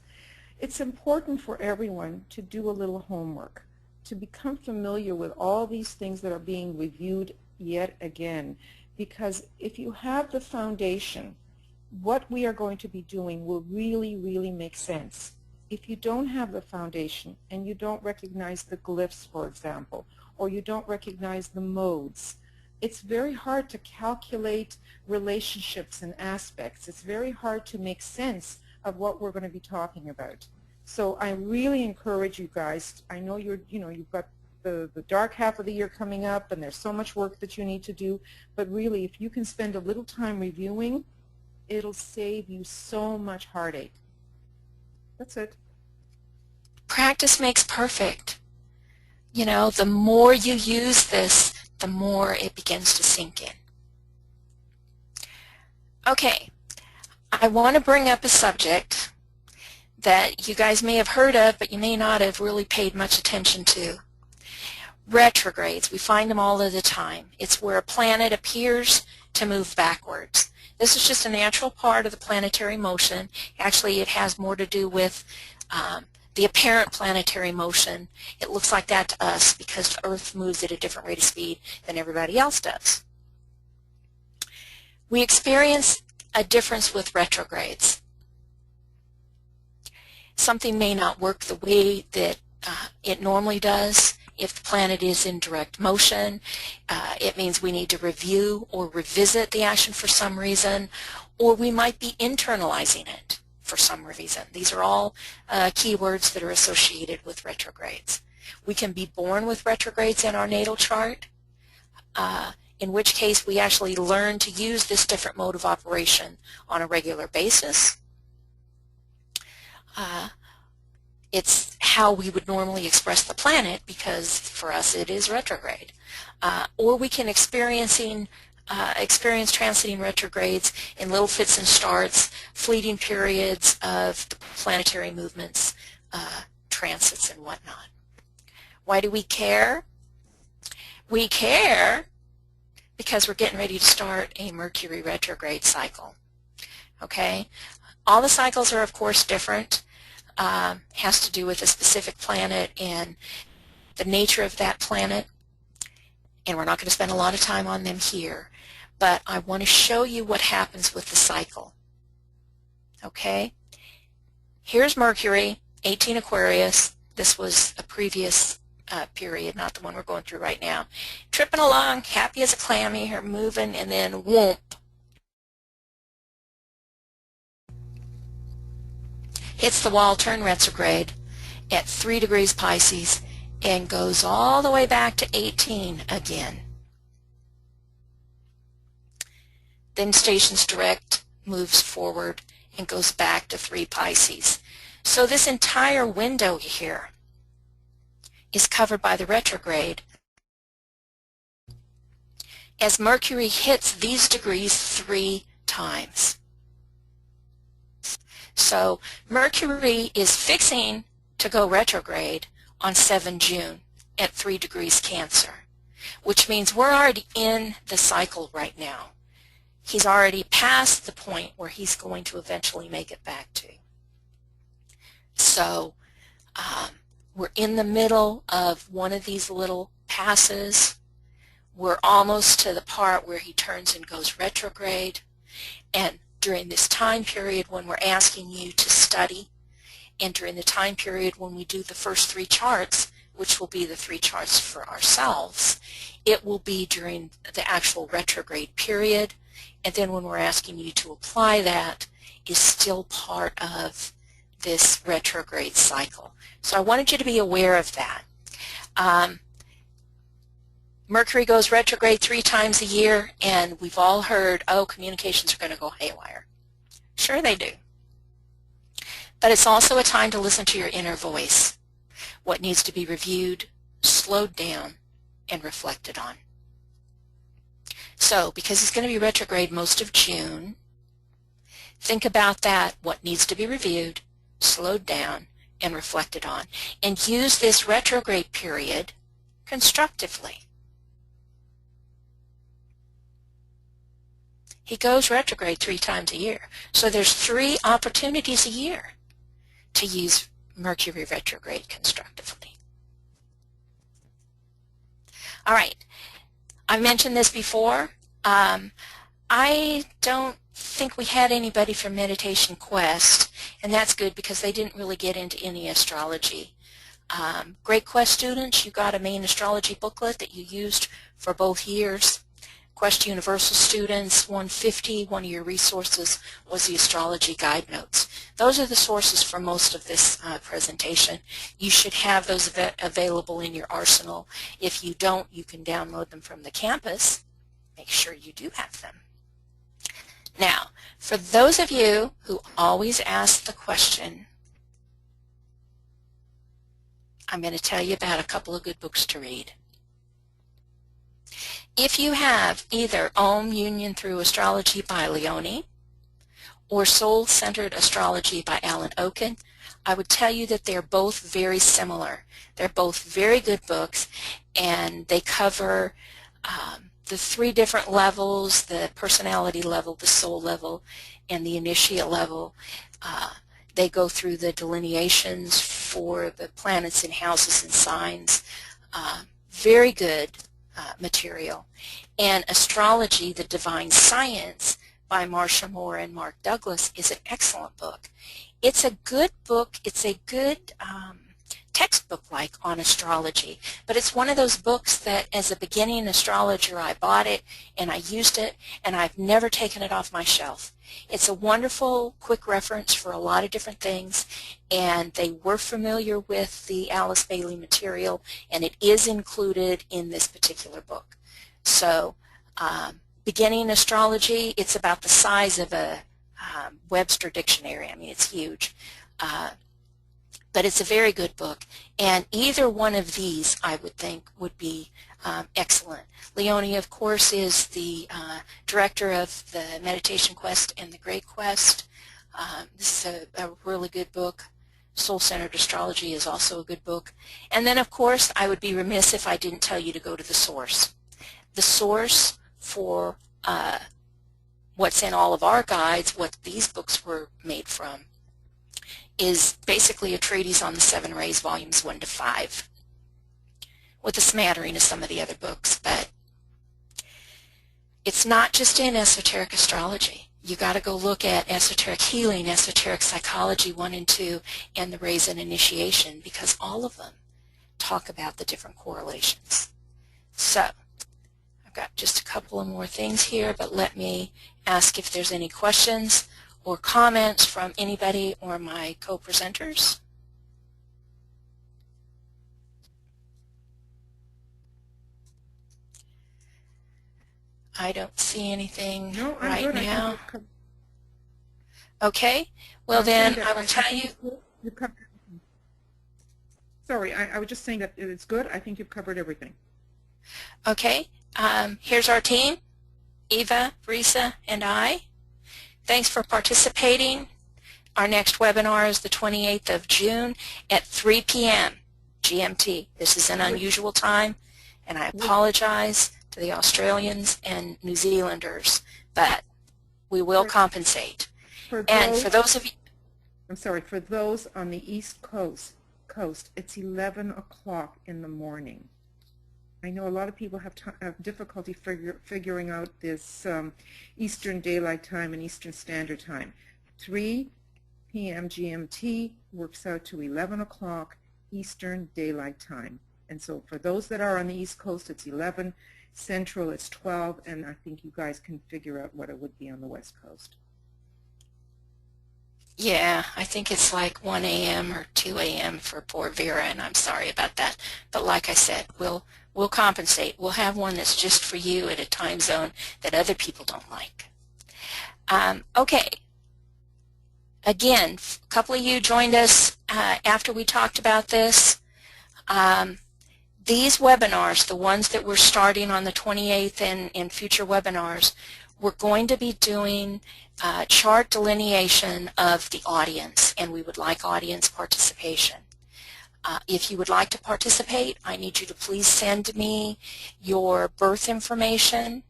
it's important for everyone to do a little homework, to become familiar with all these things that are being reviewed yet again, because if you have the foundation, what we are going to be doing will really, really make sense. If you don't have the foundation and you don't recognize the glyphs, for example, or you don't recognize the modes, it's very hard to calculate relationships and aspects. It's very hard to make sense of what we're going to be talking about. So I really encourage you guys. I know you've got the dark half of the year coming up, and there's so much work that you need to do. But really, if you can spend a little time reviewing, it'll save you so much heartache. That's it. Practice makes perfect. You know, the more you use this, the more it begins to sink in. Okay, I want to bring up a subject that you guys may have heard of, but you may not have really paid much attention to. Retrogrades, we find them all of the time. It's where a planet appears to move backwards. This is just a natural part of the planetary motion. Actually, it has more to do with the apparent planetary motion. It looks like that to us because Earth moves at a different rate of speed than everybody else does. We experience a difference with retrogrades. Something may not work the way that it normally does. If the planet is in direct motion, it means we need to review or revisit the action for some reason, or we might be internalizing it for some reason. These are all keywords that are associated with retrogrades. We can be born with retrogrades in our natal chart, in which case we actually learn to use this different mode of operation on a regular basis. It's how we would normally express the planet because for us it is retrograde. Or we can experience transiting retrogrades in little fits and starts, fleeting periods of the planetary movements, transits and whatnot. Why do we care? We care because we're getting ready to start a Mercury retrograde cycle. Okay? All the cycles are, of course, different. Has to do with a specific planet and the nature of that planet. And we're not going to spend a lot of time on them here. But I want to show you what happens with the cycle. Okay? Here's Mercury, 18 Aquarius. This was a previous period, not the one we're going through right now. Tripping along, happy as a clammy, or moving, and then whoomp. Hits the wall, turn retrograde at 3 degrees Pisces, and goes all the way back to 18 again. Then stations direct, moves forward, and goes back to 3 Pisces. So this entire window here is covered by the retrograde as Mercury hits these degrees 3 times. So Mercury is fixing to go retrograde on 7 June at 3 degrees Cancer, which means we're already in the cycle right now. He's already past the point where he's going to eventually make it back to. So we're in the middle of one of these little passes. We're almost to the part where he turns and goes retrograde. And during this time period when we're asking you to study, and during the time period when we do the first 3 charts, which will be the 3 charts for ourselves, it will be during the actual retrograde period. And then when we're asking you to apply that is still part of this retrograde cycle. So I wanted you to be aware of that. Mercury goes retrograde 3 times a year, and we've all heard, oh, communications are going to go haywire. Sure they do. But it's also a time to listen to your inner voice, what needs to be reviewed, slowed down, and reflected on. So, because it's going to be retrograde most of June, think about that, what needs to be reviewed, slowed down, and reflected on. And use this retrograde period constructively. He goes retrograde 3 times a year. So there's 3 opportunities a year to use Mercury retrograde constructively. All right. I mentioned this before. I don't think we had anybody from Meditation Quest, and that's good because they didn't really get into any astrology. Great Quest students, you got a main astrology booklet that you used for both years. Quest Universal students, 150, one of your resources was the astrology guide notes. Those are the sources for most of this presentation. You should have those available in your arsenal. If you don't, you can download them from the campus. Make sure you do have them. Now, for those of you who always ask the question, I'm going to tell you about a couple of good books to read. If you have either Om Union Through Astrology by Leone or Soul-Centered Astrology by Alan Oken, I would tell you that they're both very similar. They're both very good books, and they cover the 3 different levels, the personality level, the soul level, and the initiate level. They go through the delineations for the planets and houses and signs. Very good material. And Astrology, the Divine Science by Marcia Moore and Mark Douglas is an excellent book. It's a good book. It's a good textbook-like on astrology, but it's one of those books that as a beginning astrologer I bought it and I used it and I've never taken it off my shelf. It's a wonderful quick reference for a lot of different things, and they were familiar with the Alice Bailey material, and it is included in this particular book. So beginning astrology, it's about the size of a Webster dictionary. I mean, it's huge. But it's a very good book, and either one of these I would think would be excellent. Leone, of course, is the director of the Meditation Quest and the Great Quest. This is a really good book. Soul-Centered Astrology is also a good book. And then, of course, I would be remiss if I didn't tell you to go to the source. The source for what's in all of our guides, what these books were made from, is basically a treatise on the 7 rays, volumes 1 to 5, with a smattering of some of the other books. But it's not just in esoteric astrology. You got to go look at esoteric healing, esoteric psychology 1 and 2, and the rays and initiation, because all of them talk about the different correlations. So I've got just a couple of more things here, but let me ask if there's any questions or comments from anybody or my co-presenters. I don't see anything right now. Okay, well then I will tell you. Sorry, I was just saying that it's good. I think you've covered everything. Okay, here's our team, Eva, Risa, and I. Thanks for participating. Our next webinar is the 28th of June at 3 p.m. GMT. This is an unusual time, and I apologize to the Australians and New Zealanders, but we will compensate. And for those of you, I'm sorry, for those on the East Coast, it's 11 o'clock in the morning. I know a lot of people have difficulty figuring out this Eastern Daylight Time and Eastern Standard Time. 3 p.m. GMT works out to 11 o'clock Eastern Daylight Time. And so for those that are on the East Coast, it's 11. Central, it's 12. And I think you guys can figure out what it would be on the West Coast. yeah, I think it's like 1 a.m. or 2 a.m. for poor Vera, and I'm sorry about that. But like I said, we'll compensate. We'll have one that's just for you at a time zone that other people don't like. Okay. Again, a couple of you joined us after we talked about this. These webinars, the ones that we're starting on the 28th and future webinars, we're going to be doing chart delineation of the audience, and we would like audience participation. If you would like to participate, I need you to please send me your birth information,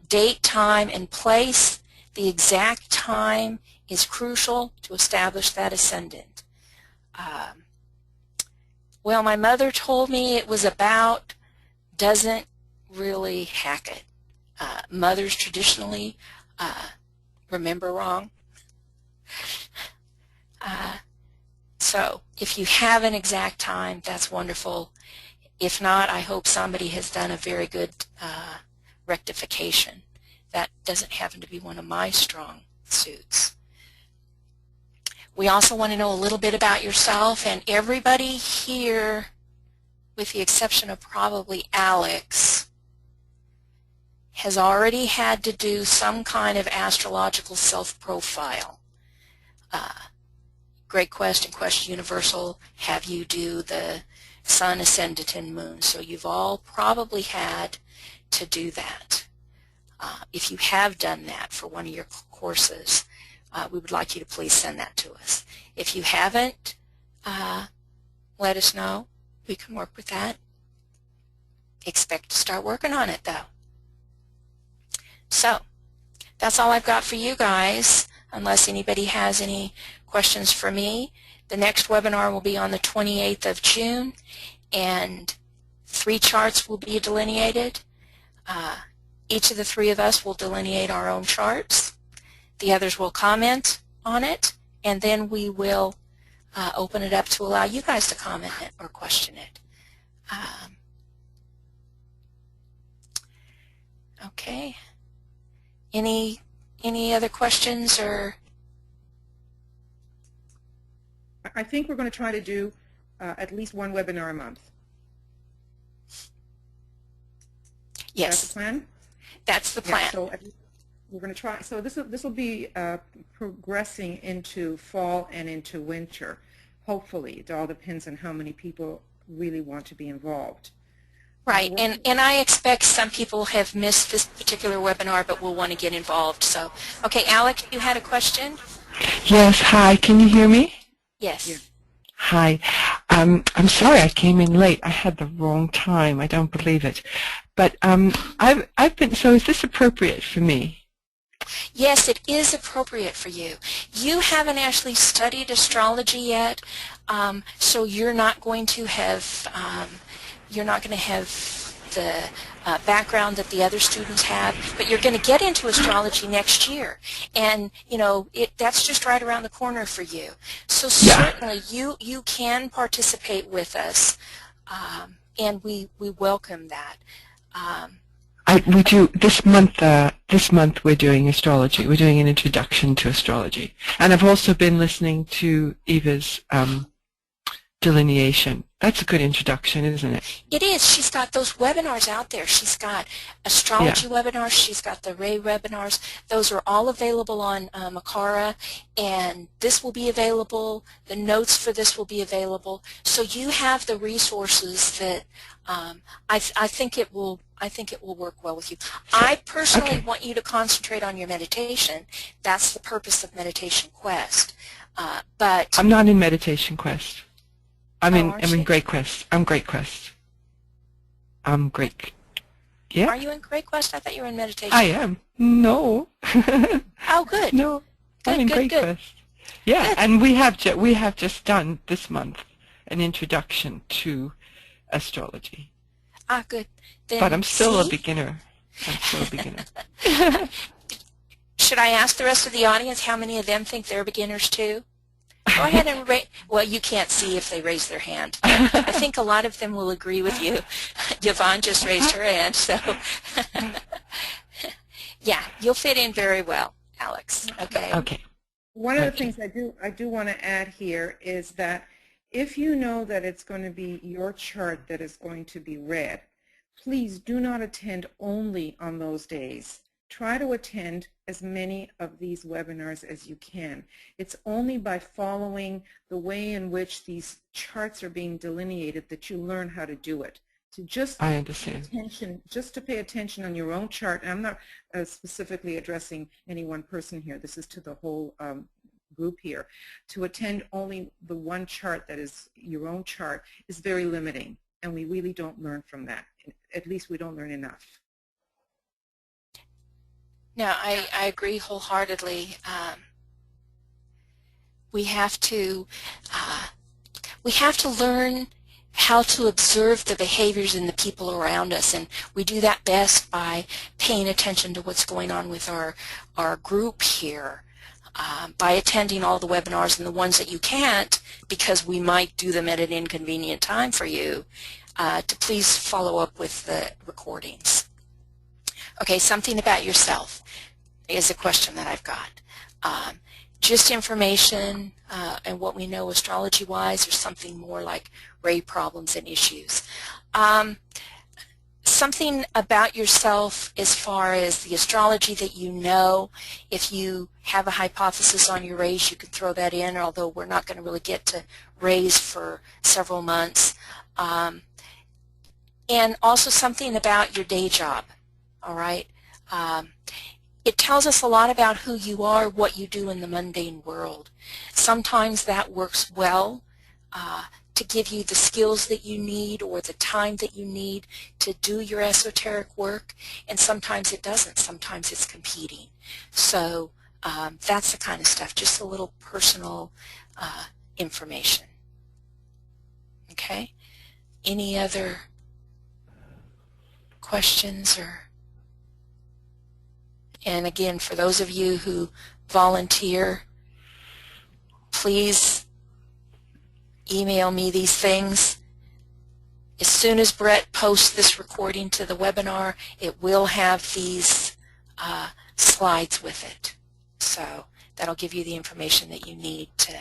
date, time, and place. The exact time is crucial to establish that ascendant. Well, my mother told me it was about, doesn't really hack it. Mothers traditionally remember wrong. So if you have an exact time, that's wonderful. If not, I hope somebody has done a very good rectification. That doesn't happen to be one of my strong suits. We also want to know a little bit about yourself, and everybody here, with the exception of probably Alex, has already had to do some kind of astrological self-profile. Great Quest and Quest Universal have you do the Sun, Ascendant, and Moon. So you've all probably had to do that. If you have done that for one of your courses, we would like you to please send that to us. If you haven't, let us know. We can work with that. Expect to start working on it, though. So that's all I've got for you guys, unless anybody has any questions for me. The next webinar will be on the 28th of June, and 3 charts will be delineated. Each of the 3 of us will delineate our own charts. The others will comment on it, and then we will open it up to allow you guys to comment it or question it. Okay. Any other questions? Or I think we're going to try to do at least 1 webinar a month. yes, That's the plan? that's the plan. Yeah, so we're going to try. So this will be progressing into fall and into winter. Hopefully, it all depends on how many people really want to be involved. Right, and I expect some people have missed this particular webinar but will want to get involved. So, okay, Alec, you had a question? Yes, hi, can you hear me? Yes. Yeah. Hi. I'm sorry I came in late. I had the wrong time. I don't believe it. But I've been. So is this appropriate for me? Yes, it is appropriate for you. You haven't actually studied astrology yet, so you're not going to have the background that the other students have, but you're going to get into astrology next year, and that's just right around the corner for you. So certainly you can participate with us, and we welcome that. We do this month. This month we're doing astrology. We're doing an introduction to astrology, and I've also been listening to Eva's delineation. That's a good introduction, isn't it? It is. She's got those webinars out there. She's got astrology webinars. She's got the Ray webinars. Those are all available on Makara, and this will be available. The notes for this will be available. So you have the resources that I think it will work well with you. I personally want you to concentrate on your meditation. That's the purpose of Meditation Quest. But I'm not in Meditation Quest. I'm in Great Quest. I'm Great Quest. I'm Great. Yeah. Are you in Great Quest? I thought you were in Meditation. I am. No. Oh, good. No. Good, I'm in Great Quest. Yeah, good. and we have just done this month an introduction to astrology. Ah, good. Then, but I'm still a beginner. Should I ask the rest of the audience how many of them think they're beginners too? Go ahead and well, you can't see if they raise their hand. I think a lot of them will agree with you. Yvonne just raised her hand, so yeah, you'll fit in very well, Alex. Okay. Okay. One of the things I do want to add here is that if you know that it's going to be your chart that is going to be read, please do not attend only on those days. Try to attend as many of these webinars as you can. It's only by following the way in which these charts are being delineated that you learn how to do it. To just I understand. Just to pay attention on your own chart, and I'm not specifically addressing any one person here. This is to the whole group here. To attend only the one chart that is your own chart is very limiting, and we really don't learn from that. At least we don't learn enough. No, I agree wholeheartedly. We have to learn how to observe the behaviors in the people around us, and we do that best by paying attention to what's going on with our group here, by attending all the webinars, and the ones that you can't, because we might do them at an inconvenient time for you, to please follow up with the recordings. Okay, something about yourself is a question that I've got. Just information and what we know astrology-wise, or something more like Ray problems and issues. Something about yourself as far as the astrology that you know. If you have a hypothesis on your rays, you can throw that in, although we're not going to really get to rays for several months. And also something about your day job, all right? It tells us a lot about who you are, what you do in the mundane world. Sometimes that works well to give you the skills that you need or the time that you need to do your esoteric work, and sometimes it doesn't. Sometimes it's competing. So that's the kind of stuff, just a little personal information. Okay? Any other questions? And again, for those of you who volunteer, please email me these things. As soon as Brett posts this recording to the webinar, it will have these slides with it. So that'll give you the information that you need to.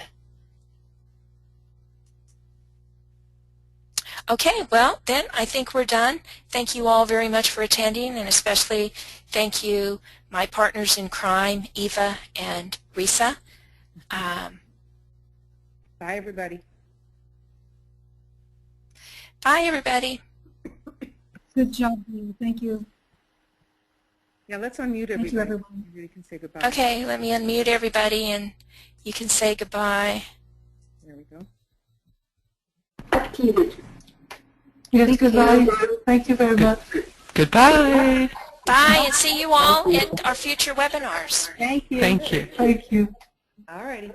Okay, well, then I think we're done. Thank you all very much for attending, and especially thank you, my partners in crime, Eva and Risa. Bye, everybody. Bye, everybody. Good job, Lou. Thank you. Yeah, let's unmute everybody. Thank you, everyone. Everybody can say goodbye. Okay, let me unmute everybody, and you can say goodbye. Yeah. There we go. Yes, goodbye. Thank you very much. Goodbye. Bye, and see you all at our future webinars. Thank you. Thank you. Thank you. All righty.